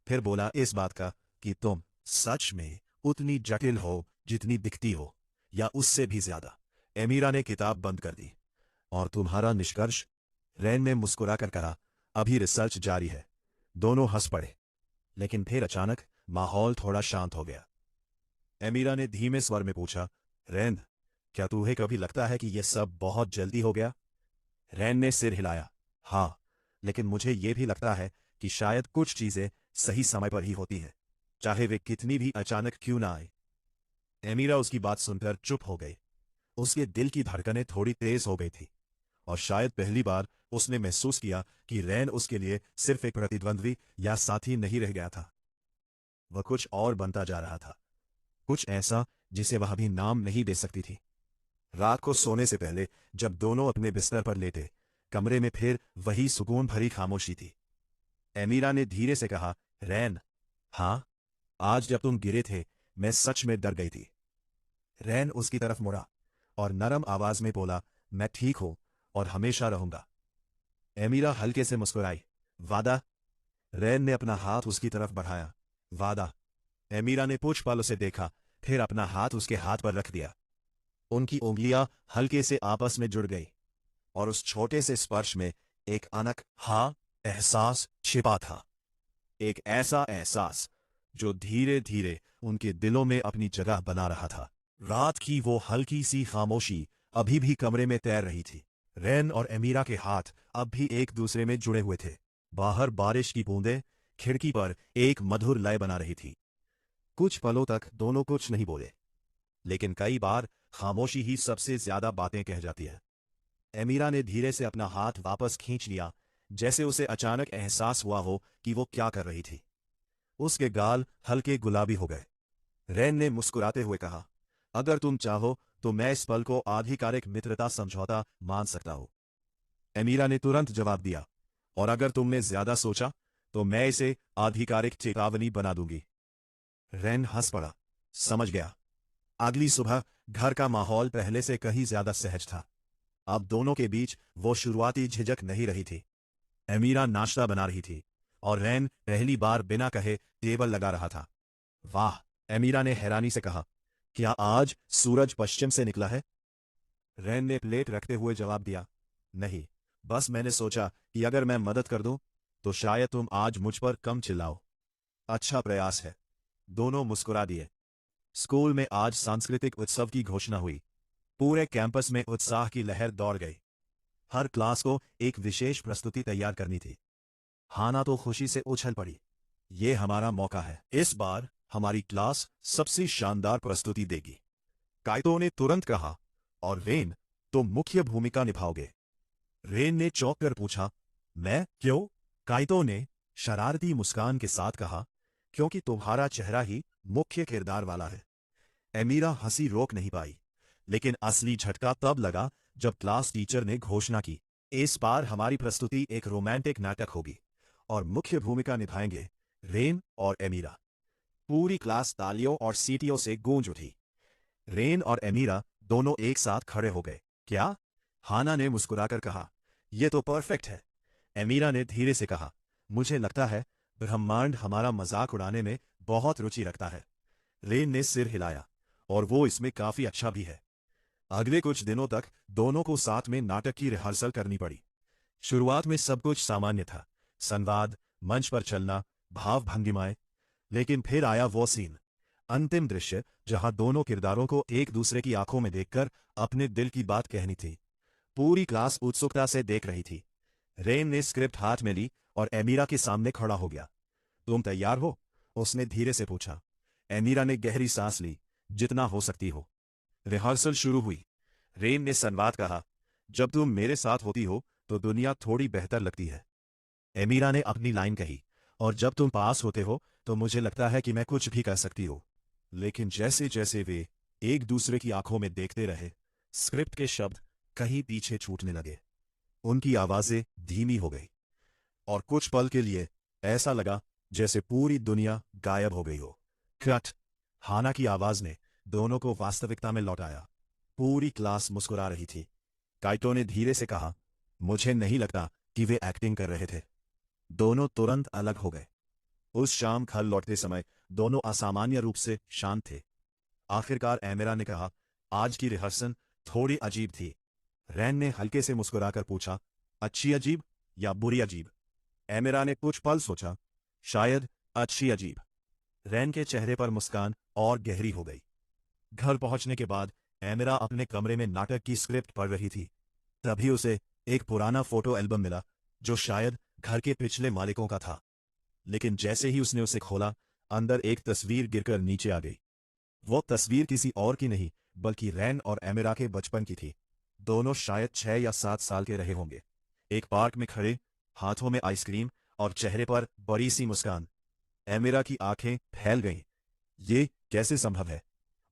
[SPEAKER 1] फिर बोला, इस बात का कि तुम सच में उतनी जटिल हो जितनी दिखती हो, या उससे भी ज्यादा। एमीरा ने किताब बंद कर दी। और तुम्हारा निष्कर्ष? रैन ने मुस्कुराकर कहा, अभी रिसर्च जारी है। दोनों हंस पड़े। लेकिन फिर अचानक माहौल थोड़ा शांत हो गया। एमीरा ने धीमे स्वर में पूछा, रैन, क्या तुम्हें कभी लगता है कि यह सब बहुत जल्दी हो गया? रैन ने सिर हिलाया। हाँ, लेकिन मुझे यह भी लगता है कि शायद कुछ चीजें सही समय पर ही होती हैं, चाहे वे कितनी भी अचानक क्यों ना आए। एमीरा उसकी बात सुनकर चुप हो गई। उसके दिल की धड़कनें थोड़ी तेज हो गई थी, और शायद पहली बार उसने महसूस किया कि रैन उसके लिए सिर्फ एक प्रतिद्वंद्वी या साथी नहीं रह गया था। वह कुछ और बनता जा रहा था, कुछ ऐसा जिसे वह अभी नाम नहीं दे सकती थी। रात को सोने से पहले जब दोनों अपने बिस्तर पर लेटे, कमरे में फिर वही सुकून भरी खामोशी थी। एमीरा ने धीरे से कहा, रैन, हाँ, आज जब तुम गिरे थे मैं सच में डर गई थी। रैन उसकी तरफ मुड़ा और नरम आवाज में बोला, मैं ठीक हूं और हमेशा रहूंगा। एमीरा हल्के से मुस्कुराई। वादा? रैन ने अपना हाथ उसकी तरफ बढ़ाया। वादा। एमीरा ने कुछ पल उसे देखा, फिर अपना हाथ उसके हाथ पर रख दिया। उनकी उंगलियां हल्के से आपस में जुड़ गई, और उस छोटे से स्पर्श में एक अनक हाँ एहसास छिपा था। एक ऐसा एहसास जो धीरे धीरे उनके दिलों में अपनी जगह बना रहा था। रात की वो हल्की सी खामोशी अभी भी कमरे में तैर रही थी। रैन और एमीरा के हाथ अब भी एक दूसरे में जुड़े हुए थे। बाहर बारिश की बूंदें खिड़की पर एक मधुर लय बना रही थी। कुछ पलों तक दोनों कुछ नहीं बोले, लेकिन कई बार खामोशी ही सबसे ज्यादा बातें कह जाती है। एमीरा ने धीरे से अपना हाथ वापस खींच लिया, जैसे उसे अचानक एहसास हुआ हो कि वो क्या कर रही थी। उसके गाल हल्के गुलाबी हो गए। रैन ने मुस्कुराते हुए कहा, अगर तुम चाहो तो मैं इस पल को आधिकारिक मित्रता समझौता मान सकता हूं। एमीरा ने तुरंत जवाब दिया, और अगर तुमने ज्यादा सोचा तो मैं इसे आधिकारिक चेतावनी बना दूंगी। रैन हंस पड़ा। समझ गया। अगली सुबह घर का माहौल पहले से कहीं ज्यादा सहज था। अब दोनों के बीच वो शुरुआती झिझक नहीं रही थी। एमीरा नाश्ता बना रही थी और रैन पहली बार बिना कहे टेबल लगा रहा था। वाह, एमीरा ने हैरानी से कहा, क्या आज सूरज पश्चिम से निकला है? रैन ने प्लेट रखते हुए जवाब दिया, नहीं, बस मैंने सोचा कि अगर मैं मदद कर दूं तो शायद तुम आज मुझ पर कम चिल्लाओ। अच्छा प्रयास है। दोनों मुस्कुरा दिए। स्कूल में आज सांस्कृतिक उत्सव की घोषणा हुई। पूरे कैंपस में उत्साह की लहर दौड़ गई। हर क्लास को एक विशेष प्रस्तुति तैयार करनी थी। हाना तो खुशी से उछल पड़ी। ये हमारा मौका है। इस बार हमारी क्लास सबसे शानदार प्रस्तुति देगी। काइतो ने तुरंत कहा, और रेन, तुम मुख्य भूमिका निभाओगे। रेन ने चौंक कर पूछा, मैं? क्यों? काइतो ने शरारती मुस्कान के साथ कहा, क्योंकि तुम्हारा चेहरा ही मुख्य किरदार वाला है। एमीरा हंसी रोक नहीं पाई, लेकिन असली झटका तब लगा जब क्लास टीचर ने घोषणा की, इस बार हमारी प्रस्तुति एक रोमांटिक नाटक होगी और मुख्य भूमिका निभाएंगे रेन और एमीरा। पूरी क्लास तालियों और सीटियों से गूंज उठी। रेन और एमीरा दोनों एक साथ खड़े हो गए। क्या? हाना ने मुस्कुराकर कहा। यह तो परफेक्ट है। एमीरा ने धीरे से कहा, मुझे लगता है ब्रह्मांड हमारा मजाक उड़ाने में बहुत रुचि रखता है। रेन ने सिर हिलाया, और वो इसमें काफी अच्छा भी है। अगले कुछ दिनों तक दोनों को साथ में नाटक की रिहर्सल करनी पड़ी। शुरुआत में सब कुछ सामान्य था, संवाद, मंच पर चलना, भाव भंगिमाएं। लेकिन फिर आया वो सीन, अंतिम दृश्य, जहां दोनों किरदारों को एक दूसरे की आंखों में देखकर अपने दिल की बात कहनी थी। पूरी क्लास उत्सुकता से देख रही थी। रेन ने स्क्रिप्ट हाथ में ली और एमीरा के सामने खड़ा हो गया। तुम तैयार हो? उसने धीरे से पूछा। एमीरा ने गहरी सांस ली, जितना हो सकती हो। रिहर्सल शुरू हुई। रेन ने संवाद कहा, जब तुम मेरे साथ होती हो तो दुनिया थोड़ी बेहतर लगती है। एमीरा ने अपनी लाइन कही, और जब तुम पास होते हो तो मुझे लगता है कि मैं कुछ भी कर सकती हूँ। लेकिन जैसे जैसे वे एक दूसरे की आंखों में देखते रहे, स्क्रिप्ट के शब्द कहीं पीछे छूटने लगे। उनकी आवाजें धीमी हो गई, और कुछ पल के लिए ऐसा लगा जैसे पूरी दुनिया गायब हो गई हो। कट! हाना की आवाज ने दोनों को वास्तविकता में लौटाया। पूरी क्लास मुस्कुरा रही थी। काइटो ने धीरे से कहा, मुझे नहीं लगता कि वे एक्टिंग कर रहे थे। दोनों तुरंत अलग हो गए। उस शाम घर लौटते समय दोनों असामान्य रूप से शांत थे। आखिरकार एमिरा ने कहा, आज की रिहर्सल थोड़ी अजीब थी। रैन ने हल्के से मुस्कुराकर पूछा, अच्छी अजीब या बुरी अजीब? एमिरा ने कुछ पल सोचा, शायद अच्छी अजीब। रैन के चेहरे पर मुस्कान और गहरी हो गई। घर पहुंचने के बाद एमिरा अपने कमरे में नाटक की स्क्रिप्ट पढ़ रही थी। तभी उसे एक पुराना फोटो एल्बम मिला, जो शायद घर के पिछले मालिकों का था। लेकिन जैसे ही उसने उसे खोला, अंदर एक तस्वीर गिरकर नीचे आ गई। वो तस्वीर किसी और की नहीं, बल्कि रैन और एमिरा के बचपन की थी। दोनों शायद 6 या 7 साल के रहे होंगे। एक पार्क में खड़े, हाथों में आइसक्रीम और चेहरे पर बड़ी सी मुस्कान। एमिरा की आंखें फैल गईं। ये कैसे संभव है?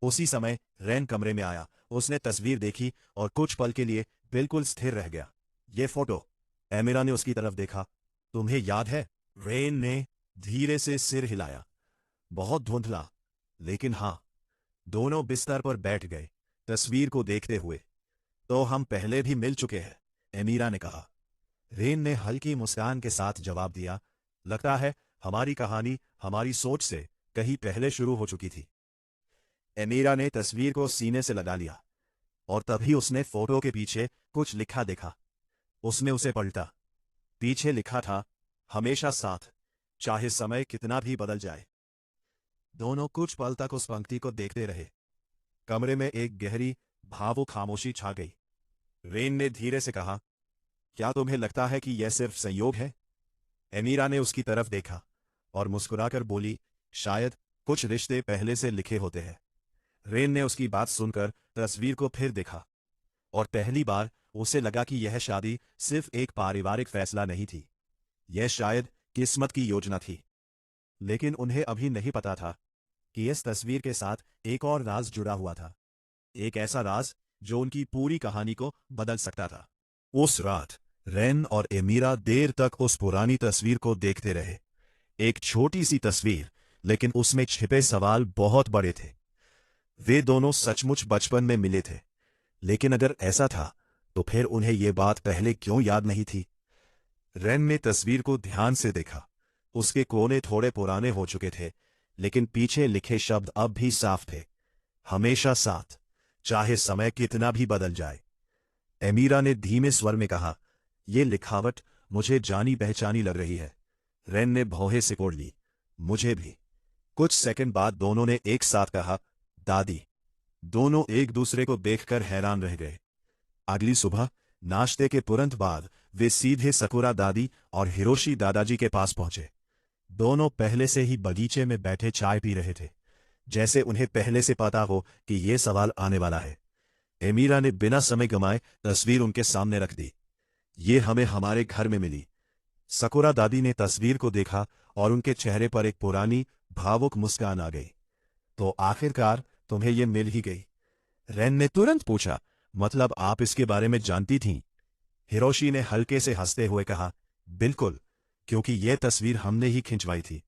[SPEAKER 1] उसी समय रैन कमरे में आया। उसने तस्वीर देखी और कुछ पल के लिए बिल्कुल स्थिर रह गया। ये फोटो। एमिरा ने उसकी तरफ देखा। तुम्हें याद है? रैन ने धीरे से सिर हिलाया। बहुत धुंधला, लेकिन हां। दोनों बिस्तर पर बैठ गए, तस्वीर को देखते हुए। तो हम पहले भी मिल चुके हैं, एमीरा ने कहा। रेन ने हल्की मुस्कान के साथ जवाब दिया, लगता है हमारी कहानी हमारी सोच से कहीं पहले शुरू हो चुकी थी। एमीरा ने तस्वीर को सीने से लगा लिया, और तभी उसने फोटो के पीछे कुछ लिखा देखा। उसने उसे पलटा। पीछे लिखा था, हमेशा साथ, चाहे समय कितना भी बदल जाए। दोनों कुछ पल तक उस पंक्ति को देखते रहे। कमरे में एक गहरी, भावुक खामोशी छा गई। रेन ने धीरे से कहा, क्या तुम्हें लगता है कि यह सिर्फ संयोग है? एमीरा ने उसकी तरफ देखा और मुस्कुराकर बोली, शायद कुछ रिश्ते पहले से लिखे होते हैं। रेन ने उसकी बात सुनकर तस्वीर को फिर देखा, और पहली बार उसे लगा कि यह शादी सिर्फ एक पारिवारिक फैसला नहीं थी। यह शायद किस्मत की योजना थी। लेकिन उन्हें अभी नहीं पता था कि इस तस्वीर के साथ एक और राज जुड़ा हुआ था। एक ऐसा राज जो उनकी पूरी कहानी को बदल सकता था। उस रात रैन और एमीरा देर तक उस पुरानी तस्वीर को देखते रहे। एक छोटी सी तस्वीर, लेकिन उसमें छिपे सवाल बहुत बड़े थे। वे दोनों सचमुच बचपन में मिले थे, लेकिन अगर ऐसा था तो फिर उन्हें ये बात पहले क्यों याद नहीं थी? रैन ने तस्वीर को ध्यान से देखा। उसके कोने थोड़े पुराने हो चुके थे, लेकिन पीछे लिखे शब्द अब भी साफ थे, हमेशा साथ, चाहे समय कितना भी बदल जाए। एमीरा ने धीमे स्वर में कहा, यह लिखावट मुझे जानी पहचानी लग रही है। रैन ने भौहें सिकोड़ ली, मुझे भी। कुछ सेकंड बाद दोनों ने एक साथ कहा, दादी। दोनों एक दूसरे को देखकर हैरान रह गए। अगली सुबह नाश्ते के तुरंत बाद वे सीधे सकुरा दादी और हिरोशी दादाजी के पास पहुंचे। दोनों पहले से ही बगीचे में बैठे चाय पी रहे थे, जैसे उन्हें पहले से पता हो कि यह सवाल आने वाला है। एमीरा ने बिना समय गंवाए तस्वीर उनके सामने रख दी। ये हमें हमारे घर में मिली। सकुरा दादी ने तस्वीर को देखा और उनके चेहरे पर एक पुरानी, भावुक मुस्कान आ गई। तो आखिरकार तुम्हें यह मिल ही गई? रैन ने तुरंत पूछा, मतलब आप इसके बारे में जानती थीं? हिरोशी ने हल्के से हंसते हुए कहा, बिल्कुल, क्योंकि यह तस्वीर हमने ही खिंचवाई थी।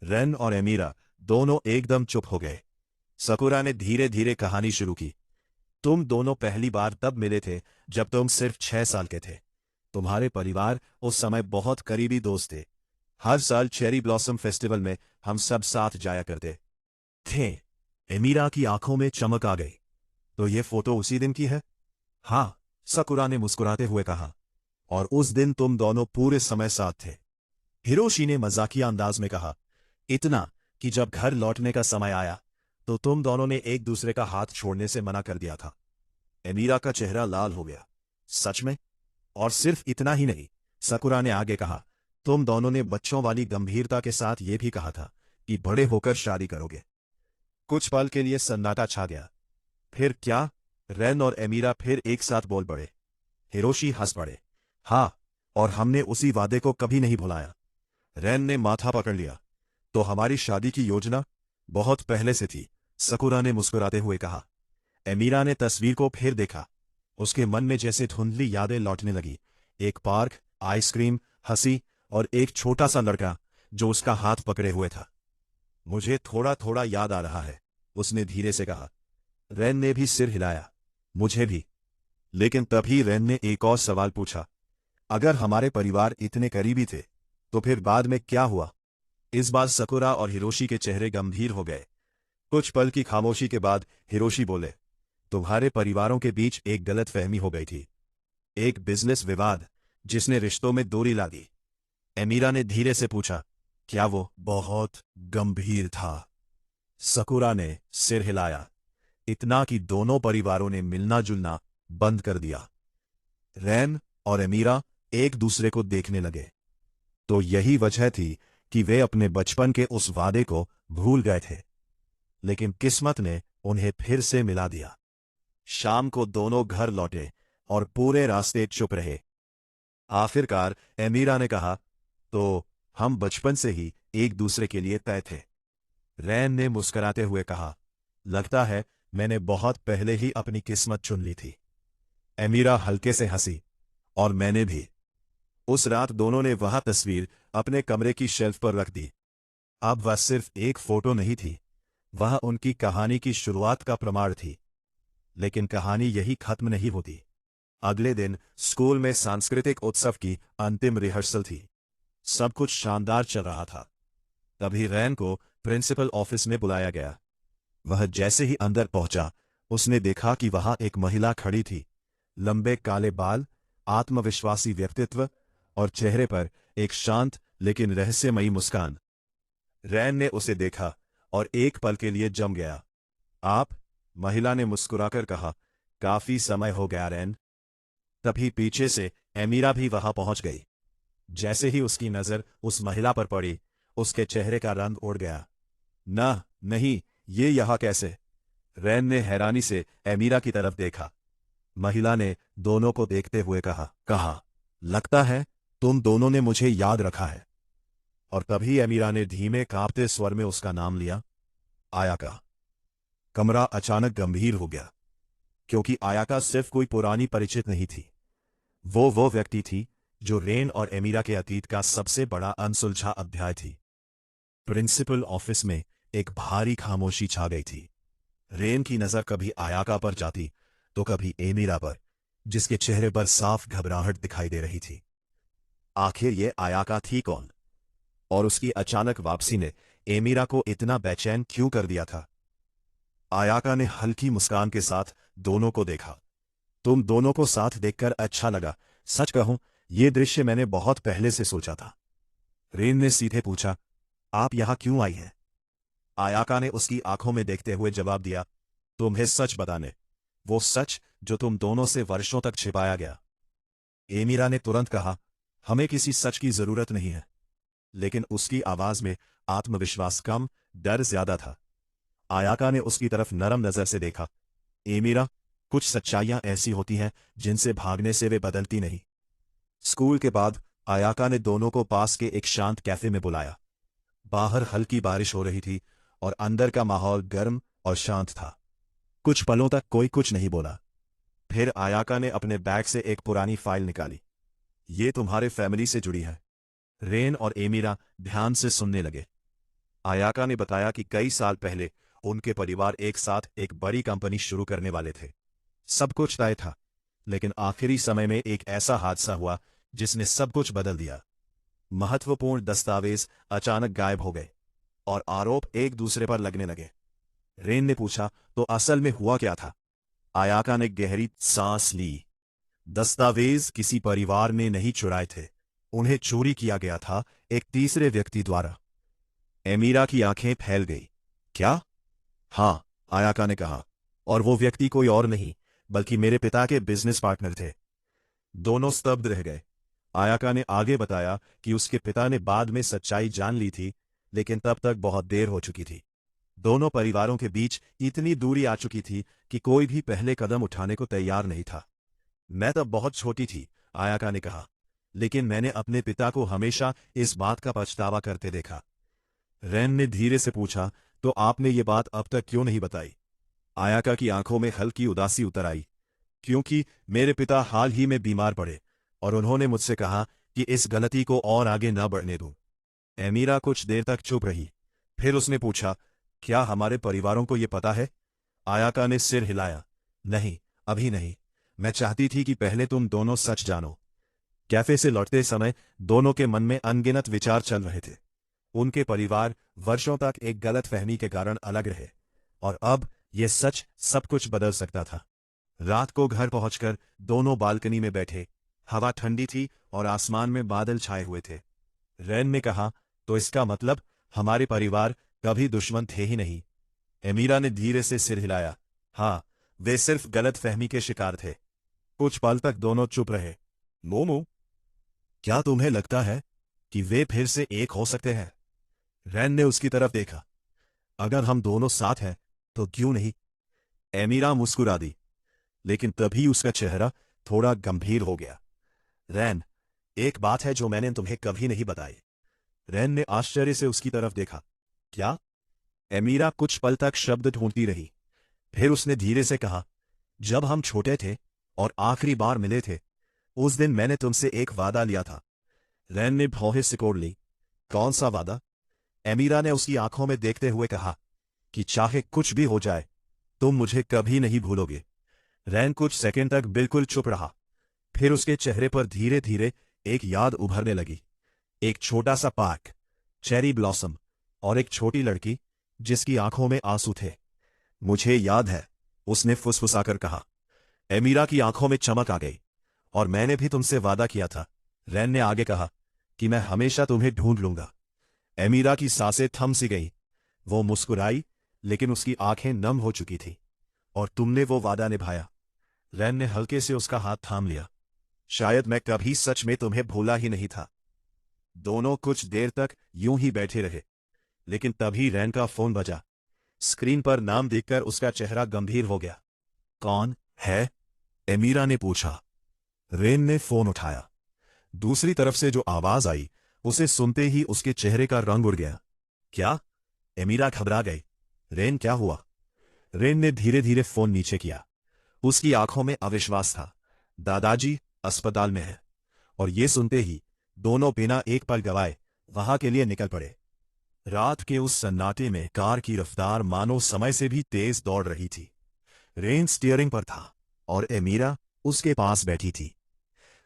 [SPEAKER 1] रैन और एमीरा दोनों एकदम चुप हो गए। सकुरा ने धीरे धीरे कहानी शुरू की। तुम दोनों पहली बार तब मिले थे जब तुम सिर्फ 6 साल के थे। तुम्हारे परिवार उस समय बहुत करीबी दोस्त थे। हर साल चेरी ब्लॉसम फेस्टिवल में हम सब साथ जाया करते थे। एमीरा की आंखों में चमक आ गई। तो ये फोटो उसी दिन की है? हाँ, सकुरा ने मुस्कुराते हुए कहा। और उस दिन तुम दोनों पूरे समय साथ थे। हिरोशी ने मजाकिया अंदाज में कहा, इतना कि जब घर लौटने का समय आया तो तुम दोनों ने एक दूसरे का हाथ छोड़ने से मना कर दिया था। एमीरा का चेहरा लाल हो गया। सच में? और सिर्फ इतना ही नहीं, सकुरा ने आगे कहा, तुम दोनों ने बच्चों वाली गंभीरता के साथ यह भी कहा था कि बड़े होकर शादी करोगे। कुछ पल के लिए सन्नाटा छा गया। फिर क्या? रेन और एमीरा फिर एक साथ बोल पड़े। हिरोशी हंस पड़े। हाँ, और हमने उसी वादे को कभी नहीं भुलाया। रेन ने माथा पकड़ लिया। तो हमारी शादी की योजना बहुत पहले से थी, सकुरा ने मुस्कुराते हुए कहा। एमीरा ने तस्वीर को फिर देखा। उसके मन में जैसे धुंधली यादें लौटने लगी। एक पार्क, आइसक्रीम, हंसी और एक छोटा सा लड़का जो उसका हाथ पकड़े हुए था। मुझे थोड़ा थोड़ा याद आ रहा है, उसने धीरे से कहा। रेन ने भी सिर हिलाया। मुझे भी। लेकिन तभी रेन ने एक और सवाल पूछा। अगर हमारे परिवार इतने करीबी थे तो फिर बाद में क्या हुआ? इस बार सकुरा और हिरोशी के चेहरे गंभीर हो गए। कुछ पल की खामोशी के बाद हिरोशी बोले, तुम्हारे परिवारों के बीच एक गलतफहमी हो गई थी। एक बिजनेस विवाद जिसने रिश्तों में दूरी ला दी। एमीरा ने धीरे से पूछा, क्या वो बहुत गंभीर था? सकुरा ने सिर हिलाया। इतना कि दोनों परिवारों ने मिलना जुलना बंद कर दिया। रैन और एमीरा एक दूसरे को देखने लगे। तो यही वजह थी कि वे अपने बचपन के उस वादे को भूल गए थे। लेकिन किस्मत ने उन्हें फिर से मिला दिया। शाम को दोनों घर लौटे और पूरे रास्ते चुप रहे। आखिरकार एमीरा ने कहा, तो हम बचपन से ही एक दूसरे के लिए तय थे। रैन ने मुस्कुराते हुए कहा, लगता है मैंने बहुत पहले ही अपनी किस्मत चुन ली थी। एमीरा हल्के से हंसी। और मैंने भी। उस रात दोनों ने वह तस्वीर अपने कमरे की शेल्फ पर रख दी। अब वह सिर्फ एक फोटो नहीं थी, वह उनकी कहानी की शुरुआत का प्रमाण थी। लेकिन कहानी यही खत्म नहीं होती। अगले दिन स्कूल में सांस्कृतिक उत्सव की अंतिम रिहर्सल थी। सब कुछ शानदार चल रहा था। तभी रैन को प्रिंसिपल ऑफिस में बुलाया गया। वह जैसे ही अंदर पहुंचा, उसने देखा कि वहां एक महिला खड़ी थी। लंबे काले बाल, आत्मविश्वासी व्यक्तित्व और चेहरे पर एक शांत लेकिन रहस्यमयी मुस्कान। रैन ने उसे देखा और एक पल के लिए जम गया। आप? महिला ने मुस्कुराकर कहा, काफी समय हो गया रैन। तभी पीछे से एमीरा भी वहां पहुंच गई। जैसे ही उसकी नजर उस महिला पर पड़ी, उसके चेहरे का रंग उड़ गया। ना, नहीं, ये यहां कैसे? रैन ने हैरानी से एमीरा की तरफ देखा। महिला ने दोनों को देखते हुए कहा, लगता है तुम दोनों ने मुझे याद रखा है। और तभी एमीरा ने धीमे कांपते स्वर में उसका नाम लिया, आयाका। कमरा अचानक गंभीर हो गया, क्योंकि आयाका सिर्फ कोई पुरानी परिचित नहीं थी। वो व्यक्ति थी जो रेन और एमीरा के अतीत का सबसे बड़ा अनसुलझा अध्याय थी। प्रिंसिपल ऑफिस में एक भारी खामोशी छा गई थी। रेन की नजर कभी आयाका पर जाती तो कभी एमीरा पर, जिसके चेहरे पर साफ घबराहट दिखाई दे रही थी। आखिर ये आयाका थी कौन? और उसकी अचानक वापसी ने एमीरा को इतना बेचैन क्यों कर दिया था? आयाका ने हल्की मुस्कान के साथ दोनों को देखा। तुम दोनों को साथ देखकर अच्छा लगा। सच कहूं, ये दृश्य मैंने बहुत पहले से सोचा था। रेन ने सीधे पूछा, आप यहां क्यों आई हैं? आयाका ने उसकी आंखों में देखते हुए जवाब दिया, तुम्हें सच बताने, वो सच जो तुम दोनों से वर्षों तक छिपाया गया। एमीरा ने तुरंत कहा, हमें किसी सच की जरूरत नहीं है। लेकिन उसकी आवाज में आत्मविश्वास कम, डर ज्यादा था। आयाका ने उसकी तरफ नरम नजर से देखा। एमीरा, कुछ सच्चाइयां ऐसी होती हैं जिनसे भागने से वे बदलती नहीं। स्कूल के बाद आयाका ने दोनों को पास के एक शांत कैफे में बुलाया। बाहर हल्की बारिश हो रही थी और अंदर का माहौल गर्म और शांत था। कुछ पलों तक कोई कुछ नहीं बोला। फिर आयाका ने अपने बैग से एक पुरानी फाइल निकाली। ये तुम्हारे फैमिली से जुड़ी है। रेन और एमीरा ध्यान से सुनने लगे। आयाका ने बताया कि कई साल पहले उनके परिवार एक साथ एक बड़ी कंपनी शुरू करने वाले थे। सब कुछ तय था, लेकिन आखिरी समय में एक ऐसा हादसा हुआ जिसने सब कुछ बदल दिया। महत्वपूर्ण दस्तावेज अचानक गायब हो गए और आरोप एक दूसरे पर लगने लगे। रेन ने पूछा, तो असल में हुआ क्या था? आयाका ने गहरी सांस ली। दस्तावेज किसी परिवार ने नहीं चुराए थे, उन्हें चोरी किया गया था एक तीसरे व्यक्ति द्वारा। एमीरा की आंखें फैल गई। क्या? हाँ, आयाका ने कहा, और वो व्यक्ति कोई और नहीं बल्कि मेरे पिता के बिजनेस पार्टनर थे। दोनों स्तब्ध रह गए। आयाका ने आगे बताया कि उसके पिता ने बाद में सच्चाई जान ली थी, लेकिन तब तक बहुत देर हो चुकी थी। दोनों परिवारों के बीच इतनी दूरी आ चुकी थी कि कोई भी पहले कदम उठाने को तैयार नहीं था। मैं तब बहुत छोटी थी, आयाका ने कहा, लेकिन मैंने अपने पिता को हमेशा इस बात का पछतावा करते देखा। रैन ने धीरे से पूछा, तो आपने ये बात अब तक क्यों नहीं बताई? आयाका की आंखों में हल्की उदासी उतर आई। क्योंकि मेरे पिता हाल ही में बीमार पड़े और उन्होंने मुझसे कहा कि इस गलती को और आगे न बढ़ने दूं। एमीरा कुछ देर तक चुप रही। फिर उसने पूछा, क्या हमारे परिवारों को ये पता है? आयाका ने सिर हिलाया। नहीं, अभी नहीं। मैं चाहती थी कि पहले तुम दोनों सच जानो। कैफे से लौटते समय दोनों के मन में अनगिनत विचार चल रहे थे। उनके परिवार वर्षों तक एक गलत फहमी के कारण अलग रहे, और अब यह सच सब कुछ बदल सकता था। रात को घर पहुंचकर दोनों बालकनी में बैठे। हवा ठंडी थी और आसमान में बादल छाए हुए थे। रैन ने कहा, तो इसका मतलब हमारे परिवार कभी दुश्मन थे ही नहीं? एमीरा ने धीरे से सिर हिलाया। हाँ, वे सिर्फ गलत फहमी के शिकार थे। कुछ पल तक दोनों चुप रहे। मोमो, क्या तुम्हें लगता है कि वे फिर से एक हो सकते हैं? रैन ने उसकी तरफ देखा। अगर हम दोनों साथ हैं तो क्यों नहीं? एमीरा मुस्कुरा दी, लेकिन तभी उसका चेहरा थोड़ा गंभीर हो गया। रैन, एक बात है जो मैंने तुम्हें कभी नहीं बताई। रैन ने आश्चर्य से उसकी तरफ देखा। क्या? एमीरा कुछ पल तक शब्द ढूंढती रही। फिर उसने धीरे से कहा, जब हम छोटे थे और आखिरी बार मिले थे, उस दिन मैंने तुमसे एक वादा लिया था। रैन ने भौहें सिकोड़ ली। कौन सा वादा? एमीरा ने उसकी आंखों में देखते हुए कहा, कि चाहे कुछ भी हो जाए, तुम मुझे कभी नहीं भूलोगे। रैन कुछ सेकंड तक बिल्कुल चुप रहा। फिर उसके चेहरे पर धीरे धीरे एक याद उभरने लगी। एक छोटा सा पार्क, चेरी ब्लॉसम और एक छोटी लड़की जिसकी आंखों में आंसू थे। मुझे याद है, उसने फुसफुसाकर कहा। एमीरा की आंखों में चमक आ गई। और मैंने भी तुमसे वादा किया था, रैन ने आगे कहा, कि मैं हमेशा तुम्हें ढूंढ लूंगा। एमीरा की सांसें थम सी गईं। वो मुस्कुराई, लेकिन उसकी आंखें नम हो चुकी थी। और तुमने वो वादा निभाया। रैन ने हल्के से उसका हाथ थाम लिया। शायद मैं कभी सच में तुम्हें भूला ही नहीं था। दोनों कुछ देर तक यूं ही बैठे रहे, लेकिन तभी रैन का फोन बजा। स्क्रीन पर नाम देखकर उसका चेहरा गंभीर हो गया। कौन है? एमीरा ने पूछा। रैन ने फोन उठाया। दूसरी तरफ से जो आवाज आई, उसे सुनते ही उसके चेहरे का रंग उड़ गया। क्या? एमीरा घबरा गई। रैन, क्या हुआ? रैन ने धीरे धीरे फोन नीचे किया। उसकी आंखों में अविश्वास था। दादाजी अस्पताल में है। और ये सुनते ही दोनों बिना एक पल गवाए वहां के लिए निकल पड़े। रात के उस सन्नाटे में कार की रफ्तार मानो समय से भी तेज दौड़ रही थी। रैन स्टीयरिंग पर था और एमीरा उसके पास बैठी थी।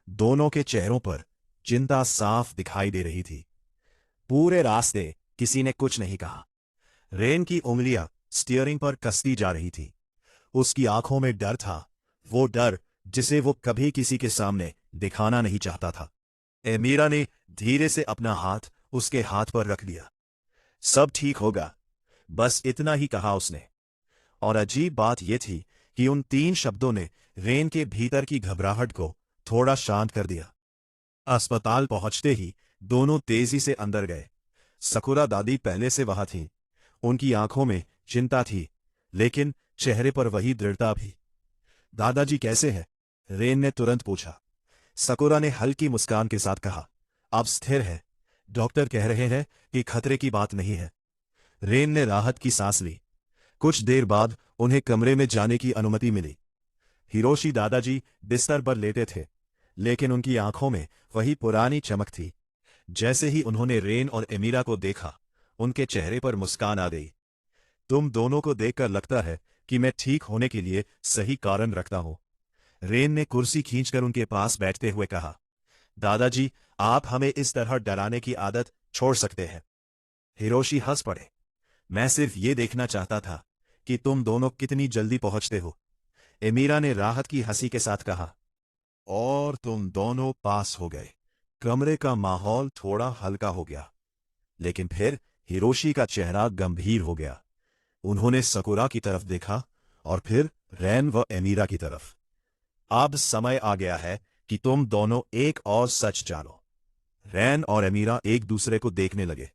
[SPEAKER 1] दोनों के चेहरों पर चिंता साफ दिखाई दे रही थी। पूरे रास्ते किसी ने कुछ नहीं कहा। रैन की उंगलियां स्टीयरिंग पर कसती जा रही थी। उसकी आंखों में डर था, वो डर जिसे वो कभी किसी के सामने दिखाना नहीं चाहता था। एमीरा ने धीरे से अपना हाथ उसके हाथ पर रख लिया। सब ठीक होगा, बस इतना ही कहा उसने। और अजीब बात यह थी कि उन 3 शब्दों ने रैन के भीतर की घबराहट को थोड़ा शांत कर दिया। अस्पताल पहुंचते ही दोनों तेजी से अंदर गए। सकुरा दादी पहले से वहां थी। उनकी आंखों में चिंता थी, लेकिन चेहरे पर वही दृढ़ता भी। दादाजी कैसे हैं? रैन ने तुरंत पूछा। सकुरा ने हल्की मुस्कान के साथ कहा, आप स्थिर हैं। डॉक्टर कह रहे हैं कि खतरे की बात नहीं है। रैन ने राहत की सांस ली। कुछ देर बाद उन्हें कमरे में जाने की अनुमति मिली। हिरोशी दादाजी बिस्तर पर लेटे थे, लेकिन उनकी आंखों में वही पुरानी चमक थी। जैसे ही उन्होंने रैन और एमीरा को देखा, उनके चेहरे पर मुस्कान आ गई। तुम दोनों को देखकर लगता है कि मैं ठीक होने के लिए सही कारण रखता हूं। रेन ने कुर्सी खींचकर उनके पास बैठते हुए कहा, दादाजी, आप हमें इस तरह डराने की आदत छोड़ सकते हैं। हिरोशी हंस पड़े। मैं सिर्फ ये देखना चाहता था कि तुम दोनों कितनी जल्दी पहुंचते हो। एमीरा ने राहत की हंसी के साथ कहा, और तुम दोनों पास हो गए। कमरे का माहौल थोड़ा हल्का हो गया, लेकिन फिर हिरोशी का चेहरा गंभीर हो गया। उन्होंने सकुरा की तरफ देखा और फिर रैन व एमीरा की तरफ। अब समय आ गया है कि तुम दोनों एक और सच जानो। रैन और एमीरा एक दूसरे को देखने लगे।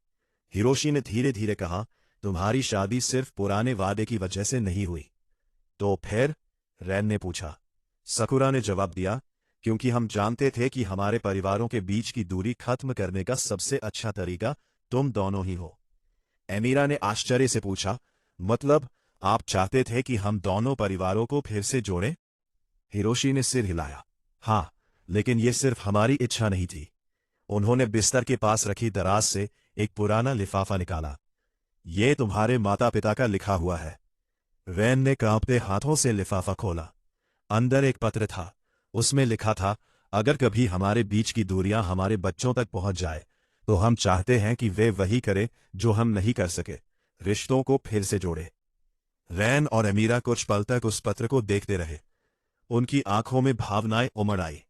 [SPEAKER 1] हिरोशी ने धीरे धीरे कहा, तुम्हारी शादी सिर्फ पुराने वादे की वजह से नहीं हुई। तो फिर? रैन ने पूछा। सकुरा ने जवाब दिया, क्योंकि हम जानते थे कि हमारे परिवारों के बीच की दूरी खत्म करने का सबसे अच्छा तरीका तुम दोनों ही हो। एमीरा ने आश्चर्य से पूछा, मतलब आप चाहते थे कि हम दोनों परिवारों को फिर से जोड़ें? हिरोशी ने सिर हिलाया। हाँ, लेकिन यह सिर्फ हमारी इच्छा नहीं थी। उन्होंने बिस्तर के पास रखी दराज से एक पुराना लिफाफा निकाला। ये तुम्हारे माता पिता का लिखा हुआ है। रैन ने कांपते हाथों से लिफाफा खोला। अंदर एक पत्र था। उसमें लिखा था, अगर कभी हमारे बीच की दूरियां हमारे बच्चों तक पहुंच जाए तो हम चाहते हैं कि वे वही करें जो हम नहीं कर सके, रिश्तों को फिर से जोड़े। रैन और अमीरा कुछ पल तक उस पत्र को देखते रहे। उनकी आंखों में भावनाएं उमड़ आई।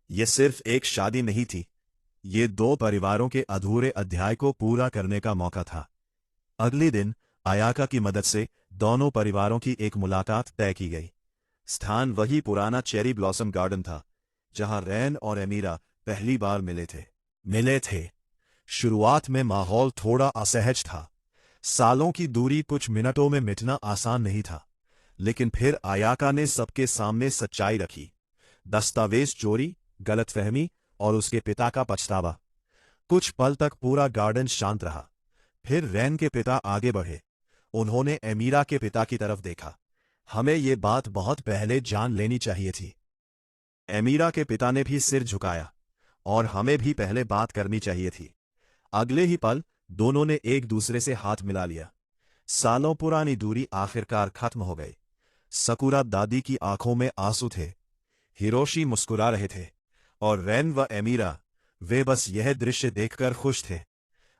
[SPEAKER 1] ये सिर्फ एक शादी नहीं थी, ये दो परिवारों के अधूरे अध्याय को पूरा करने का मौका था। अगले दिन आयाका की मदद से दोनों परिवारों की एक मुलाकात तय की गई। स्थान वही पुराना चेरी ब्लॉसम गार्डन था जहां रैन और एमीरा पहली बार मिले थे। शुरुआत में माहौल थोड़ा असहज था। सालों की दूरी कुछ मिनटों में मिटना आसान नहीं था, लेकिन फिर आयाका ने सबके सामने सच्चाई रखी। दस्तावेज चोरी, गलतफहमी और उसके पिता का पछतावा। कुछ पल तक पूरा गार्डन शांत रहा। फिर रैन के पिता आगे बढ़े। उन्होंने एमीरा के पिता की तरफ देखा। हमें ये बात बहुत पहले जान लेनी चाहिए थी। एमीरा के पिता ने भी सिर झुकाया। और हमें भी पहले बात करनी चाहिए थी। अगले ही पल दोनों ने एक दूसरे से हाथ मिला लिया। सालों पुरानी दूरी आखिरकार खत्म हो गई। सकुरा दादी की आंखों में आंसू थे। हिरोशी मुस्कुरा रहे थे और रैन व एमीरा, वे बस यह दृश्य देखकर खुश थे।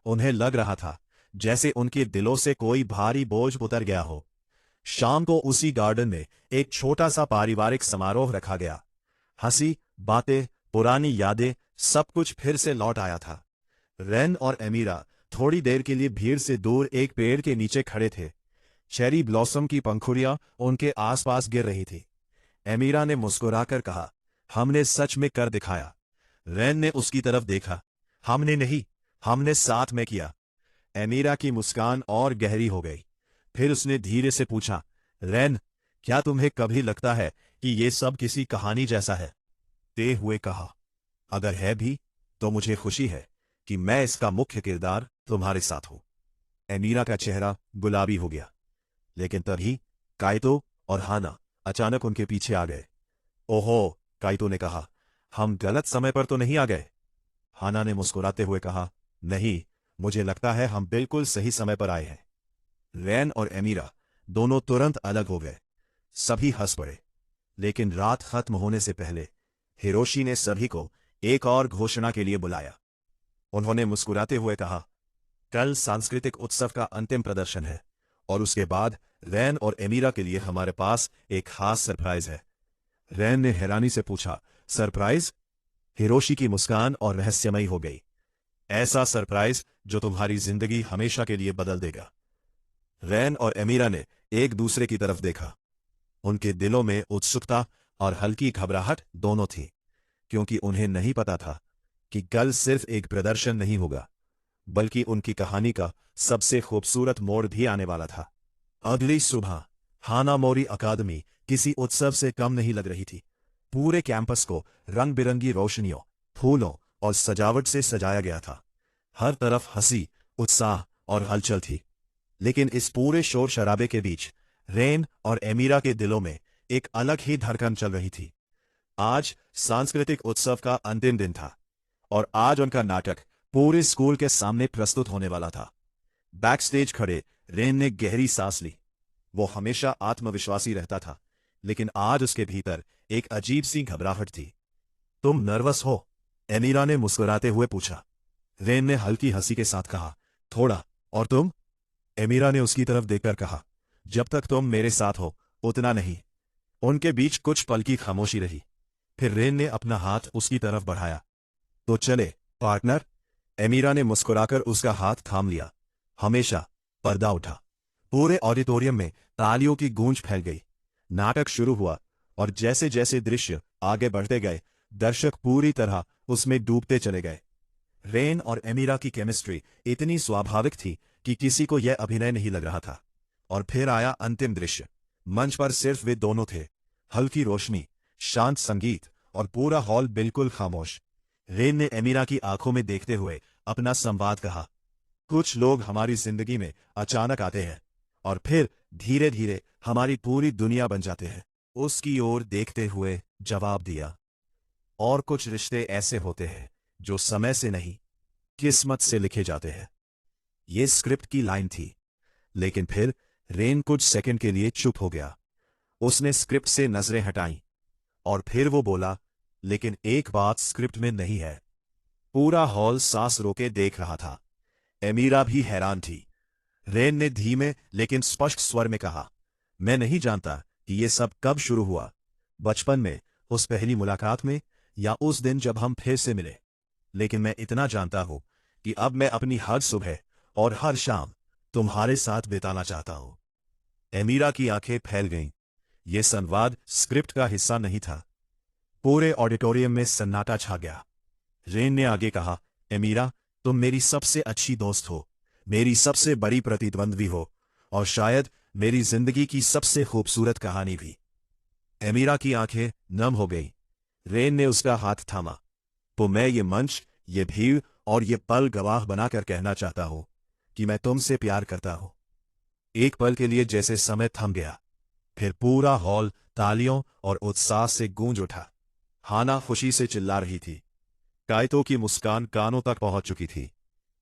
[SPEAKER 1] उन्हें लग रहा था जैसे उनके दिलों से कोई भारी बोझ उतर गया हो। शाम को उसी गार्डन में एक छोटा सा पारिवारिक समारोह रखा गया। हंसी, बातें, पुरानी यादें, सब कुछ फिर से लौट आया था। रैन और एमीरा थोड़ी देर के लिए भीड़ से दूर एक पेड़ के नीचे खड़े थे। चेरी ब्लॉसम की पंखुड़ियां उनके आसपास गिर रही थी। एमीरा ने मुस्कुराकर कहा, हमने सच में कर दिखाया। रैन ने उसकी तरफ देखा। हमने नहीं, हमने साथ में किया। एमीरा की मुस्कान और गहरी हो गई। फिर उसने धीरे से पूछा, रैन, क्या तुम्हें कभी लगता है कि ये सब किसी कहानी जैसा है? ते हुए कहा, अगर है भी तो मुझे खुशी है कि मैं इसका मुख्य किरदार तुम्हारे साथ हूं। एमीरा का चेहरा गुलाबी हो गया। लेकिन तभी काइतो और हाना अचानक उनके पीछे आ गए। ओहो, काइतो ने कहा, हम गलत समय पर तो नहीं आ गए? हाना ने मुस्कुराते हुए कहा, नहीं, मुझे लगता है हम बिल्कुल सही समय पर आए हैं। रैन और एमीरा दोनों तुरंत अलग हो गए। सभी हंस पड़े। लेकिन रात खत्म होने से पहले हिरोशी ने सभी को एक और घोषणा के लिए बुलाया। उन्होंने मुस्कुराते हुए कहा, कल सांस्कृतिक उत्सव का अंतिम प्रदर्शन है और उसके बाद रैन और एमीरा के लिए हमारे पास एक खास सरप्राइज है। रैन ने हैरानी से पूछा, सरप्राइज? हिरोशी की मुस्कान और रहस्यमयी हो गई। ऐसा सरप्राइज जो तुम्हारी जिंदगी हमेशा के लिए बदल देगा। रैन और एमीरा ने एक दूसरे की तरफ देखा। उनके दिलों में उत्सुकता और हल्की घबराहट दोनों थी, क्योंकि उन्हें नहीं पता था कि कल सिर्फ एक प्रदर्शन नहीं होगा, बल्कि उनकी कहानी का सबसे खूबसूरत मोड़ भी आने वाला था। अगली सुबह हानामोरी अकादमी किसी उत्सव से कम नहीं लग रही थी। पूरे कैंपस को रंग बिरंगी रोशनियों, फूलों और सजावट से सजाया गया था। हर तरफ हंसी, उत्साह और हलचल थी। लेकिन इस पूरे शोर शराबे के बीच रैन और एमीरा के दिलों में एक अलग ही धड़कन चल रही थी। आज सांस्कृतिक उत्सव का अंतिम दिन था और आज उनका नाटक पूरे स्कूल के सामने प्रस्तुत होने वाला था। बैक स्टेज खड़े रेन ने गहरी सांस ली। वो हमेशा आत्मविश्वासी रहता था, लेकिन आज उसके भीतर एक अजीब सी घबराहट थी। तुम नर्वस हो? एमीरा ने मुस्कुराते हुए पूछा। रेन ने हल्की हंसी के साथ कहा, थोड़ा। और तुम? एमीरा ने उसकी तरफ देखकर कहा, जब तक तुम मेरे साथ हो उतना नहीं। उनके बीच कुछ पल की खामोशी रही। फिर रेन ने अपना हाथ उसकी तरफ बढ़ाया। तो चले पार्टनर। एमीरा ने मुस्कुराकर उसका हाथ थाम लिया। हमेशा। पर्दा उठा। पूरे ऑडिटोरियम में तालियों की गूंज फैल गई। नाटक शुरू हुआ, और जैसे जैसे दृश्य आगे बढ़ते गए, दर्शक पूरी तरह उसमें डूबते चले गए। रेन और एमीरा की केमिस्ट्री इतनी स्वाभाविक थी कि किसी को यह अभिनय नहीं लग रहा था। और फिर आया अंतिम दृश्य। मंच पर सिर्फ वे दोनों थे। हल्की रोशनी, शांत संगीत, और पूरा हॉल बिल्कुल खामोश। रेन ने एमीरा की आंखों में देखते हुए अपना संवाद कहा, कुछ लोग हमारी जिंदगी में अचानक आते हैं और फिर धीरे धीरे हमारी पूरी दुनिया बन जाते हैं। उसकी ओर देखते हुए जवाब दिया, और कुछ रिश्ते ऐसे होते हैं जो समय से नहीं, किस्मत से लिखे जाते हैं। ये स्क्रिप्ट की लाइन थी, लेकिन फिर रेन कुछ सेकंड के लिए चुप हो गया। उसने स्क्रिप्ट से नजरें हटाईं, और फिर वो बोला, लेकिन एक बात स्क्रिप्ट में नहीं है। पूरा हॉल सांस रोके देख रहा था। एमीरा भी हैरान थी। रेन ने धीमे लेकिन स्पष्ट स्वर में कहा, मैं नहीं जानता कि ये सब कब शुरू हुआ, बचपन में, उस पहली मुलाकात में, या उस दिन जब हम फिर से मिले। लेकिन मैं इतना जानता हूं कि अब मैं अपनी हर सुबह और हर शाम तुम्हारे साथ बिताना चाहता हूं। एमीरा की आंखें फैल गईं। यह संवाद स्क्रिप्ट का हिस्सा नहीं था। पूरे ऑडिटोरियम में सन्नाटा छा गया। रेन ने आगे कहा, एमीरा, तुम मेरी सबसे अच्छी दोस्त हो, मेरी सबसे बड़ी प्रतिद्वंद्वी हो, और शायद मेरी जिंदगी की सबसे खूबसूरत कहानी भी। एमीरा की आंखें नम हो गईं। रेन ने उसका हाथ थामा। तो मैं ये मंच, ये भीड़ और ये पल गवाह बनाकर कहना चाहता हूं कि मैं तुमसे प्यार करता हूं। एक पल के लिए जैसे समय थम गया। फिर पूरा हॉल तालियों और उत्साह से गूंज उठा। हाना खुशी से चिल्ला रही थी। कायतो की मुस्कान कानों तक पहुंच चुकी थी।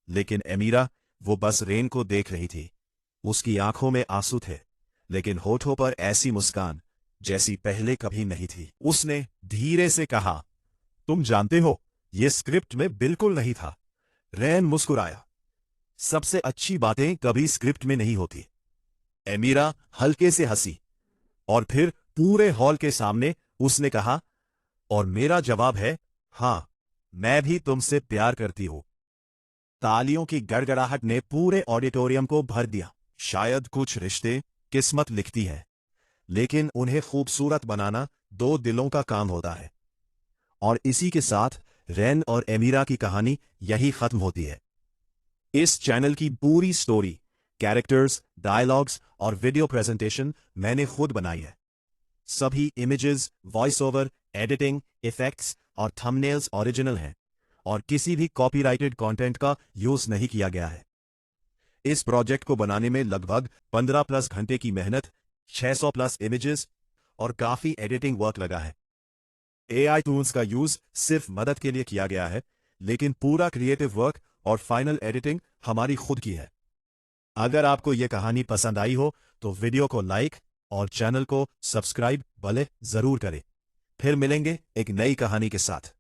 [SPEAKER 1] लेकिन एमीरा, वो बस रेन को देख रही थी। उसकी आंखों में आंसू थे, लेकिन होठों पर ऐसी मुस्कान जैसी पहले कभी नहीं थी। उसने धीरे से कहा, तुम जानते हो, यह स्क्रिप्ट में बिल्कुल नहीं था। रेन मुस्कुराया। सबसे अच्छी बातें कभी स्क्रिप्ट में नहीं होती। एमीरा हल्के से हंसी, और फिर पूरे हॉल के सामने उसने कहा, और मेरा जवाब है हां, मैं भी तुमसे प्यार करती हूं। तालियों की गड़गड़ाहट ने पूरे ऑडिटोरियम को भर दिया। शायद कुछ रिश्ते किस्मत लिखती है, लेकिन उन्हें खूबसूरत बनाना दो दिलों का काम होता है। और इसी के साथ रेन और एमीरा की कहानी यही खत्म होती है। इस चैनल की पूरी स्टोरी, कैरेक्टर्स, डायलॉग्स और वीडियो प्रेजेंटेशन मैंने खुद बनाई है। सभी images, voice over, editing, effects और थंबनेल्स ओरिजिनल हैं, और किसी भी कॉपीराइटेड कंटेंट का यूज नहीं किया गया है। इस प्रोजेक्ट को बनाने में लगभग 15+ घंटे की मेहनत, 600+ इमेजेस और काफी एडिटिंग वर्क लगा है। AI टूल्स का यूज सिर्फ मदद के लिए किया गया है, लेकिन पूरा क्रिएटिव वर्क और फाइनल एडिटिंग हमारी खुद की है। अगर आपको यह कहानी पसंद आई हो तो वीडियो को लाइक और चैनल को सब्सक्राइब भले जरूर करें। फिर मिलेंगे एक नई कहानी के साथ।